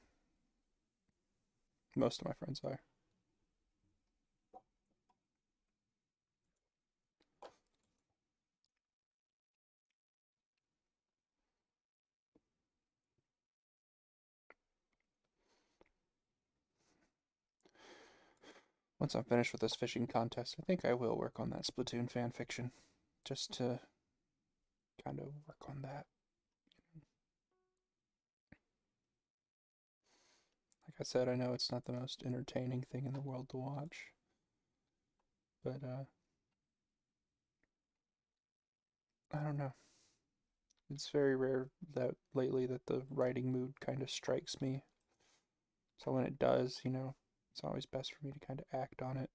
Speaker 1: Most of my friends are. Once I'm finished with this fishing contest, I think I will work on that Splatoon fan fiction. Just to kind of work on that. Like I said, I know it's not the most entertaining thing in the world to watch. But, I don't know. It's very rare that lately that the writing mood kind of strikes me. So when it does, you know, it's always best for me to kind of act on it.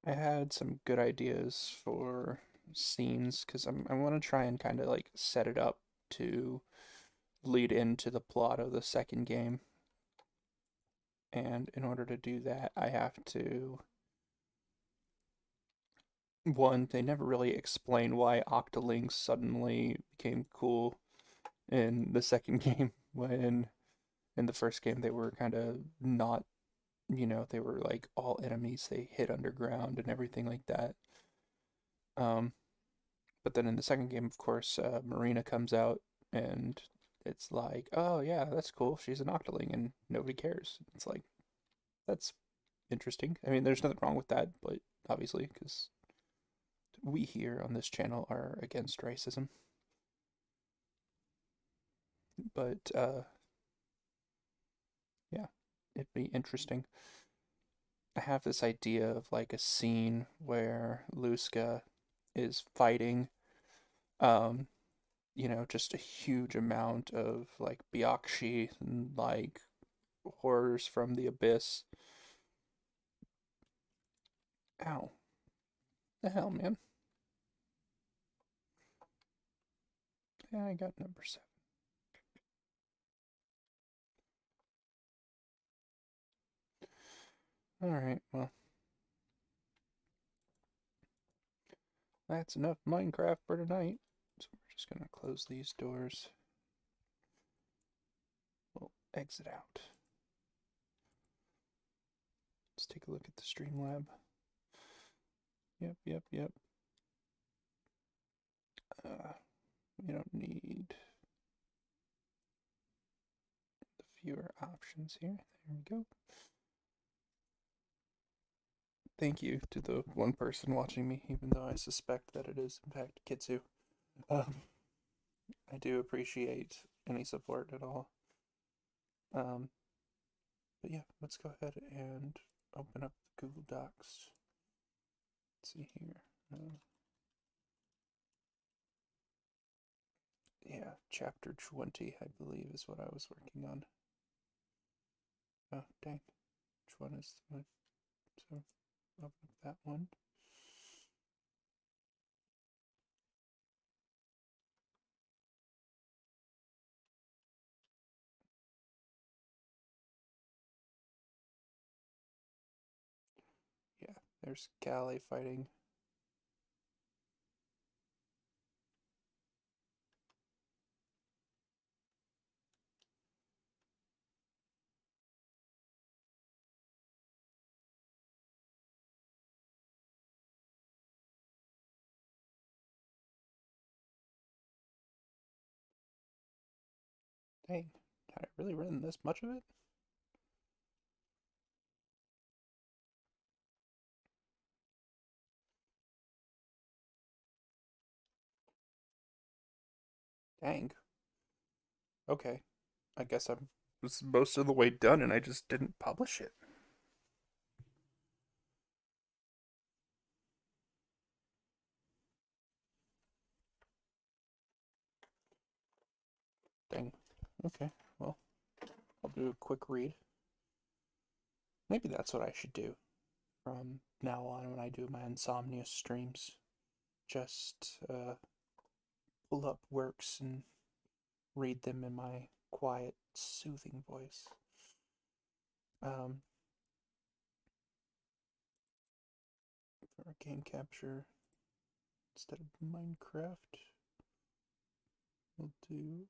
Speaker 1: I had some good ideas for scenes because I want to try and kind of like set it up to lead into the plot of the second game. And in order to do that, I have to... One, they never really explain why Octolings suddenly became cool in the second game, when in the first game they were kind of not, they were like all enemies, they hid underground and everything like that. But then in the second game, of course, Marina comes out and it's like, oh yeah, that's cool, she's an Octoling, and nobody cares. It's like, that's interesting. I mean, there's nothing wrong with that, but obviously, because we here on this channel are against racism. But yeah, it'd be interesting. I have this idea of like a scene where Luska is fighting, um, just a huge amount of like Byakushi and like horrors from the abyss. Ow. The hell, man. Yeah, I got number 7. Alright, well. That's enough Minecraft for tonight. So we're just gonna close these doors. We'll exit out. Let's take a look at the Streamlab. Yep. We don't need the viewer options here. There we go. Thank you to the one person watching me, even though I suspect that it is, in fact, Kitsu. I do appreciate any support at all. But yeah, let's go ahead and open up the Google Docs. Let's see here. Yeah, chapter 20, I believe, is what I was working on. Oh, dang. Which one is the... So, open up that one. Yeah, there's Callie fighting. Dang, had I really written this much of it? Dang. Okay, I guess I was most of the way done and I just didn't publish it. Dang. Okay, well, I'll do a quick read. Maybe that's what I should do from now on when I do my Insomnia streams. Just pull up works and read them in my quiet, soothing voice. For a game capture, instead of Minecraft, we'll do...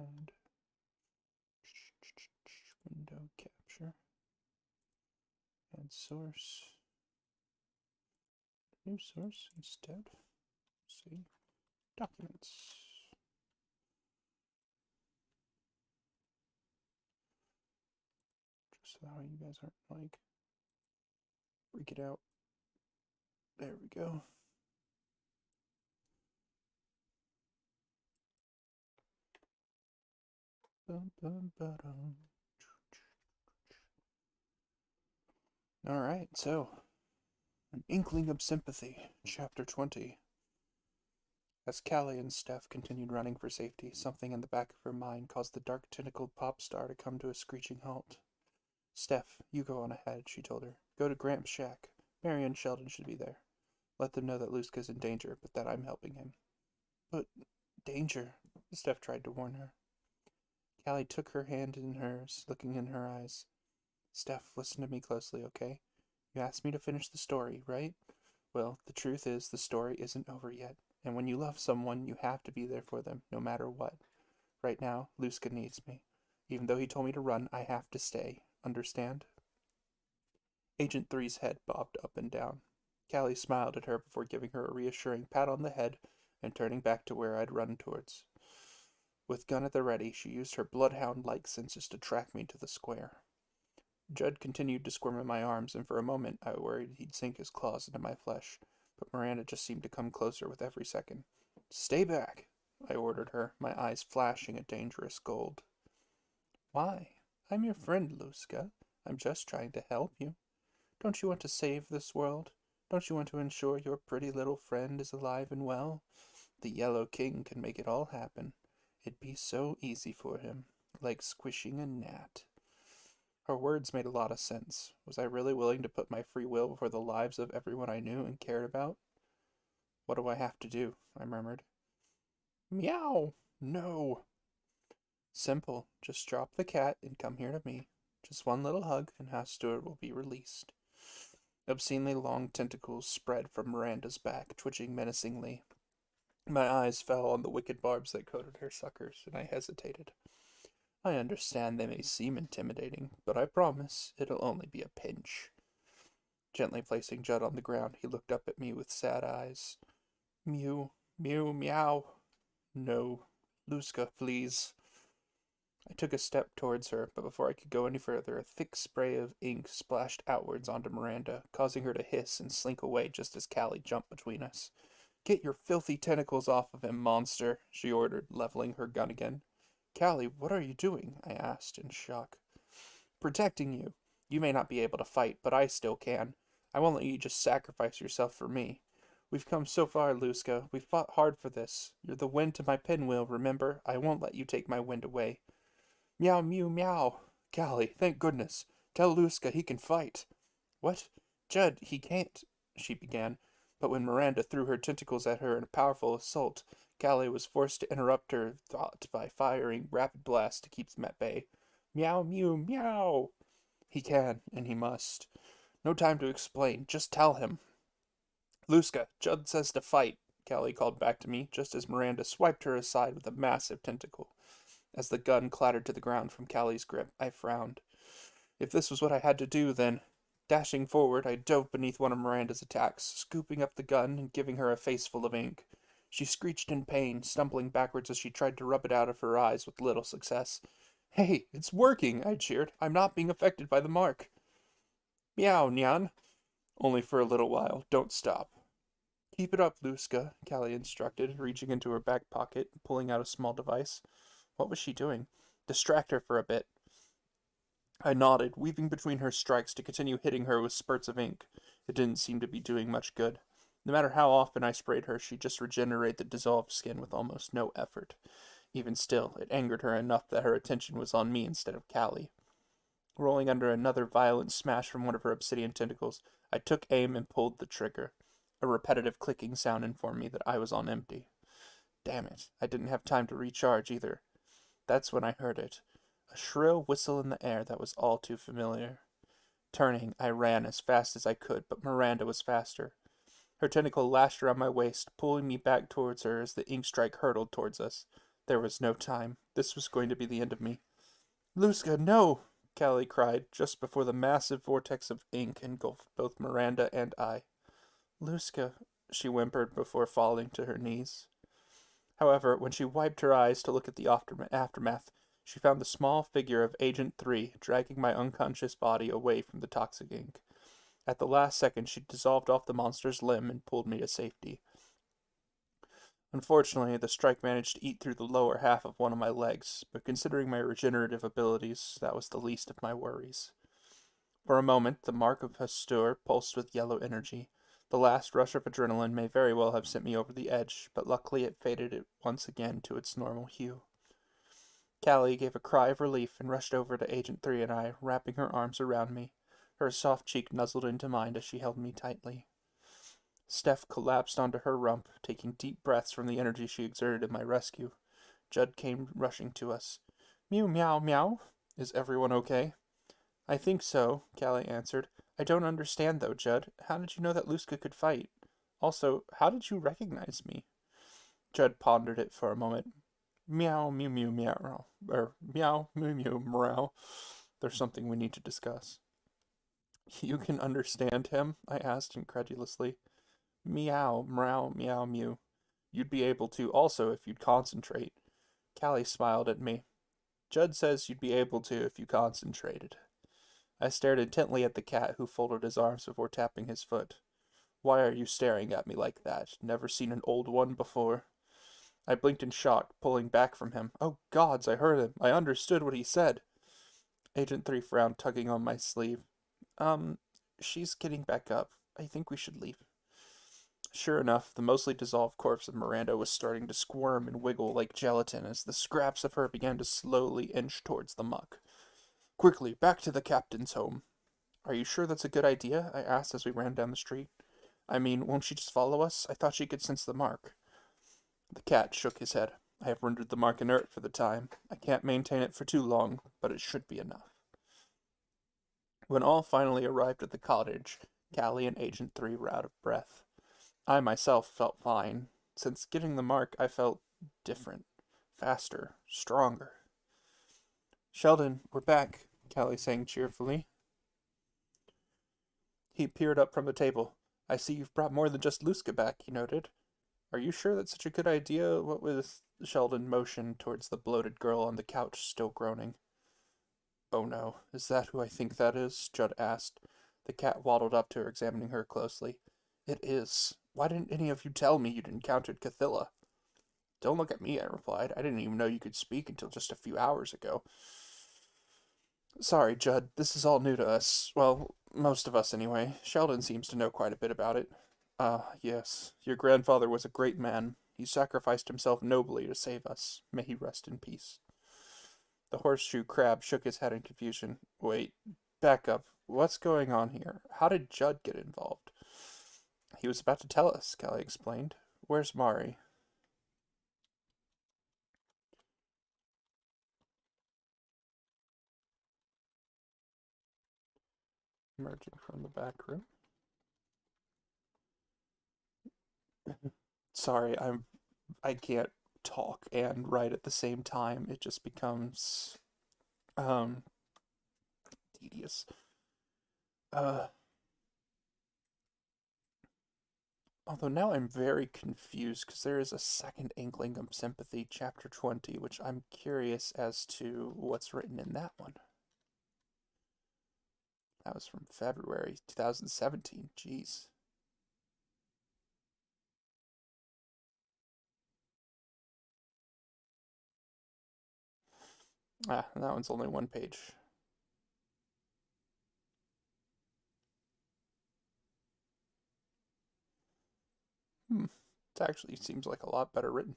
Speaker 1: and window capture, and source, new source instead. Let's see, documents. Just so how you guys aren't like freak it out. There we go. Alright, so An Inkling of Sympathy, Chapter 20. As Callie and Steph continued running for safety, something in the back of her mind caused the dark tentacled pop star to come to a screeching halt. Steph, you go on ahead, she told her. Go to Gramps' shack. Mary and Sheldon should be there. Let them know that Luska's in danger, but that I'm helping him. But danger, Steph tried to warn her. Callie took her hand in hers, looking in her eyes. Steph, listen to me closely, okay? You asked me to finish the story, right? Well, the truth is the story isn't over yet, and when you love someone, you have to be there for them, no matter what. Right now, Luska needs me. Even though he told me to run, I have to stay. Understand? Agent 3's head bobbed up and down. Callie smiled at her before giving her a reassuring pat on the head and turning back to where I'd run towards. With gun at the ready, she used her bloodhound-like senses to track me to the square. Judd continued to squirm in my arms, and for a moment I worried he'd sink his claws into my flesh, but Miranda just seemed to come closer with every second. Stay back, I ordered her, my eyes flashing a dangerous gold. Why? I'm your friend, Luska. I'm just trying to help you. Don't you want to save this world? Don't you want to ensure your pretty little friend is alive and well? The Yellow King can make it all happen. It'd be so easy for him, like squishing a gnat. Her words made a lot of sense. Was I really willing to put my free will before the lives of everyone I knew and cared about? What do I have to do? I murmured. Meow! No! Simple. Just drop the cat and come here to me. Just one little hug, and House Stewart will be released. Obscenely long tentacles spread from Miranda's back, twitching menacingly. My eyes fell on the wicked barbs that coated her suckers, and I hesitated. I understand they may seem intimidating, but I promise it'll only be a pinch. Gently placing Judd on the ground, he looked up at me with sad eyes. Mew, mew, meow. No, Luska, please. I took a step towards her, but before I could go any further, a thick spray of ink splashed outwards onto Miranda, causing her to hiss and slink away just as Callie jumped between us. Get your filthy tentacles off of him, monster, she ordered, leveling her gun again. Callie, what are you doing? I asked in shock. Protecting you. You may not be able to fight, but I still can. I won't let you just sacrifice yourself for me. We've come so far, Luska. We've fought hard for this. You're the wind to my pinwheel, remember? I won't let you take my wind away. Meow, mew, meow. Callie, thank goodness. Tell Luska he can fight. What? Judd, he can't, she began. But when Miranda threw her tentacles at her in a powerful assault, Callie was forced to interrupt her thought by firing rapid blasts to keep them at bay. Meow, mew, meow. He can, and he must. No time to explain. Just tell him. Luska, Judd says to fight, Callie called back to me, just as Miranda swiped her aside with a massive tentacle. As the gun clattered to the ground from Callie's grip, I frowned. If this was what I had to do, then... Dashing forward, I dove beneath one of Miranda's attacks, scooping up the gun and giving her a face full of ink. She screeched in pain, stumbling backwards as she tried to rub it out of her eyes with little success. Hey, it's working, I cheered. I'm not being affected by the mark. Meow, Nyan. Only for a little while. Don't stop. Keep it up, Luska, Callie instructed, reaching into her back pocket and pulling out a small device. What was she doing? Distract her for a bit. I nodded, weaving between her strikes to continue hitting her with spurts of ink. It didn't seem to be doing much good. No matter how often I sprayed her, she'd just regenerate the dissolved skin with almost no effort. Even still, it angered her enough that her attention was on me instead of Callie. Rolling under another violent smash from one of her obsidian tentacles, I took aim and pulled the trigger. A repetitive clicking sound informed me that I was on empty. Damn it, I didn't have time to recharge either. That's when I heard it. A shrill whistle in the air that was all too familiar. Turning, I ran as fast as I could, but Miranda was faster. Her tentacle lashed around my waist, pulling me back towards her as the ink strike hurtled towards us. There was no time. This was going to be the end of me. Luska, no! Callie cried, just before the massive vortex of ink engulfed both Miranda and I. Luska, she whimpered before falling to her knees. However, when she wiped her eyes to look at the aftermath, she found the small figure of Agent 3 dragging my unconscious body away from the toxic ink. At the last second, she dissolved off the monster's limb and pulled me to safety. Unfortunately, the strike managed to eat through the lower half of one of my legs, but considering my regenerative abilities, that was the least of my worries. For a moment, the mark of Hastur pulsed with yellow energy. The last rush of adrenaline may very well have sent me over the edge, but luckily it faded once again to its normal hue. Callie gave a cry of relief and rushed over to Agent 3 and I, wrapping her arms around me. Her soft cheek nuzzled into mine as she held me tightly. Steph collapsed onto her rump, taking deep breaths from the energy she exerted in my rescue. Judd came rushing to us. Mew meow meow. Is everyone okay? I think so, Callie answered. I don't understand though, Judd. How did you know that Luska could fight? Also, how did you recognize me? Judd pondered it for a moment. Meow mew mew meow. Meow mew mew meow. There's something we need to discuss. You can understand him? I asked incredulously. Meow, meow, meow, mew. You'd be able to also if you'd concentrate. Callie smiled at me. Judd says you'd be able to if you concentrated. I stared intently at the cat who folded his arms before tapping his foot. Why are you staring at me like that? Never seen an old one before? I blinked in shock, pulling back from him. Oh gods, I heard him. I understood what he said. Agent 3 frowned, tugging on my sleeve. She's getting back up. I think we should leave. Sure enough, the mostly dissolved corpse of Miranda was starting to squirm and wiggle like gelatin as the scraps of her began to slowly inch towards the muck. Quickly, back to the captain's home. Are you sure that's a good idea? I asked as we ran down the street. I mean, won't she just follow us? I thought she could sense the mark. The cat shook his head. I have rendered the mark inert for the time. I can't maintain it for too long, but it should be enough. When all finally arrived at the cottage, Callie and Agent 3 were out of breath. I myself felt fine. Since getting the mark, I felt different, faster, stronger. Sheldon, we're back, Callie sang cheerfully. He peered up from the table. I see you've brought more than just Luska back, he noted. Are you sure that's such a good idea? What with Sheldon motioned towards the bloated girl on the couch, still groaning. Oh no, is that who I think that is? Judd asked. The cat waddled up to her, examining her closely. It is. Why didn't any of you tell me you'd encountered Cathilla? Don't look at me, I replied. I didn't even know you could speak until just a few hours ago. Sorry, Judd. This is all new to us. Well, most of us anyway. Sheldon seems to know quite a bit about it. Ah, yes. Your grandfather was a great man. He sacrificed himself nobly to save us. May he rest in peace. The horseshoe crab shook his head in confusion. Wait, back up. What's going on here? How did Judd get involved? He was about to tell us, Kelly explained. Where's Mari? Emerging from the back room. Sorry, I can't talk and write at the same time. It just becomes um tedious. Uh Although now I'm very confused because there is a second inkling of sympathy, chapter 20, which I'm curious as to what's written in that one. That was from February 2017. Jeez. Ah, that one's only one page. It actually seems like a lot better written.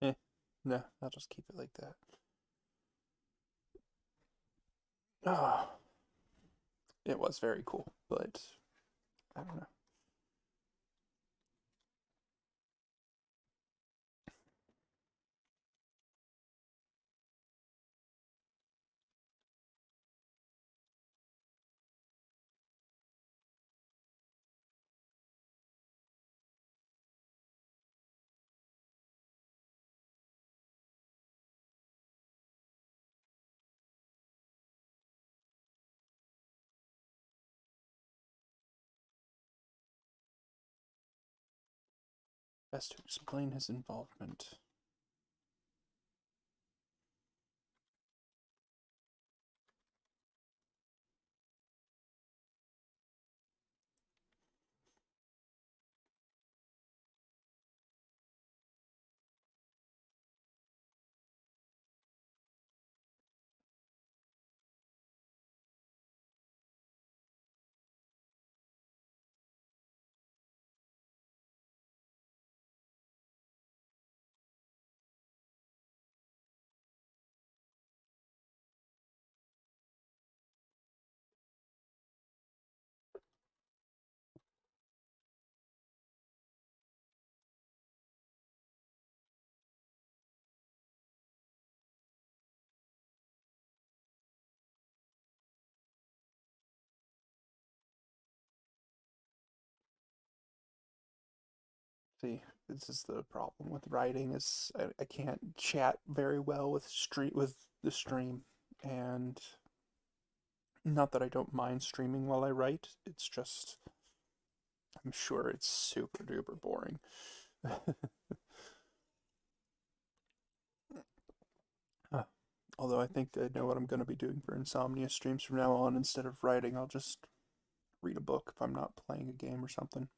Speaker 1: Eh, no, I'll just keep it like that. Ah, it was very cool, but I don't know. Best to explain his involvement. See, this is the problem with writing is I can't chat very well with the stream, and not that I don't mind streaming while I write. It's just I'm sure it's super duper boring. Although I think I know what I'm going to be doing for Insomnia streams from now on. Instead of writing, I'll just read a book if I'm not playing a game or something.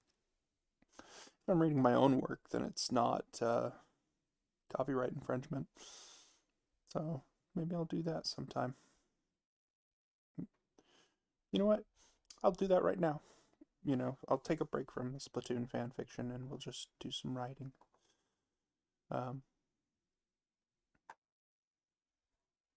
Speaker 1: If I'm reading my own work, then it's not copyright infringement. So maybe I'll do that sometime. You know what? I'll do that right now. I'll take a break from the Splatoon fan fiction and we'll just do some writing.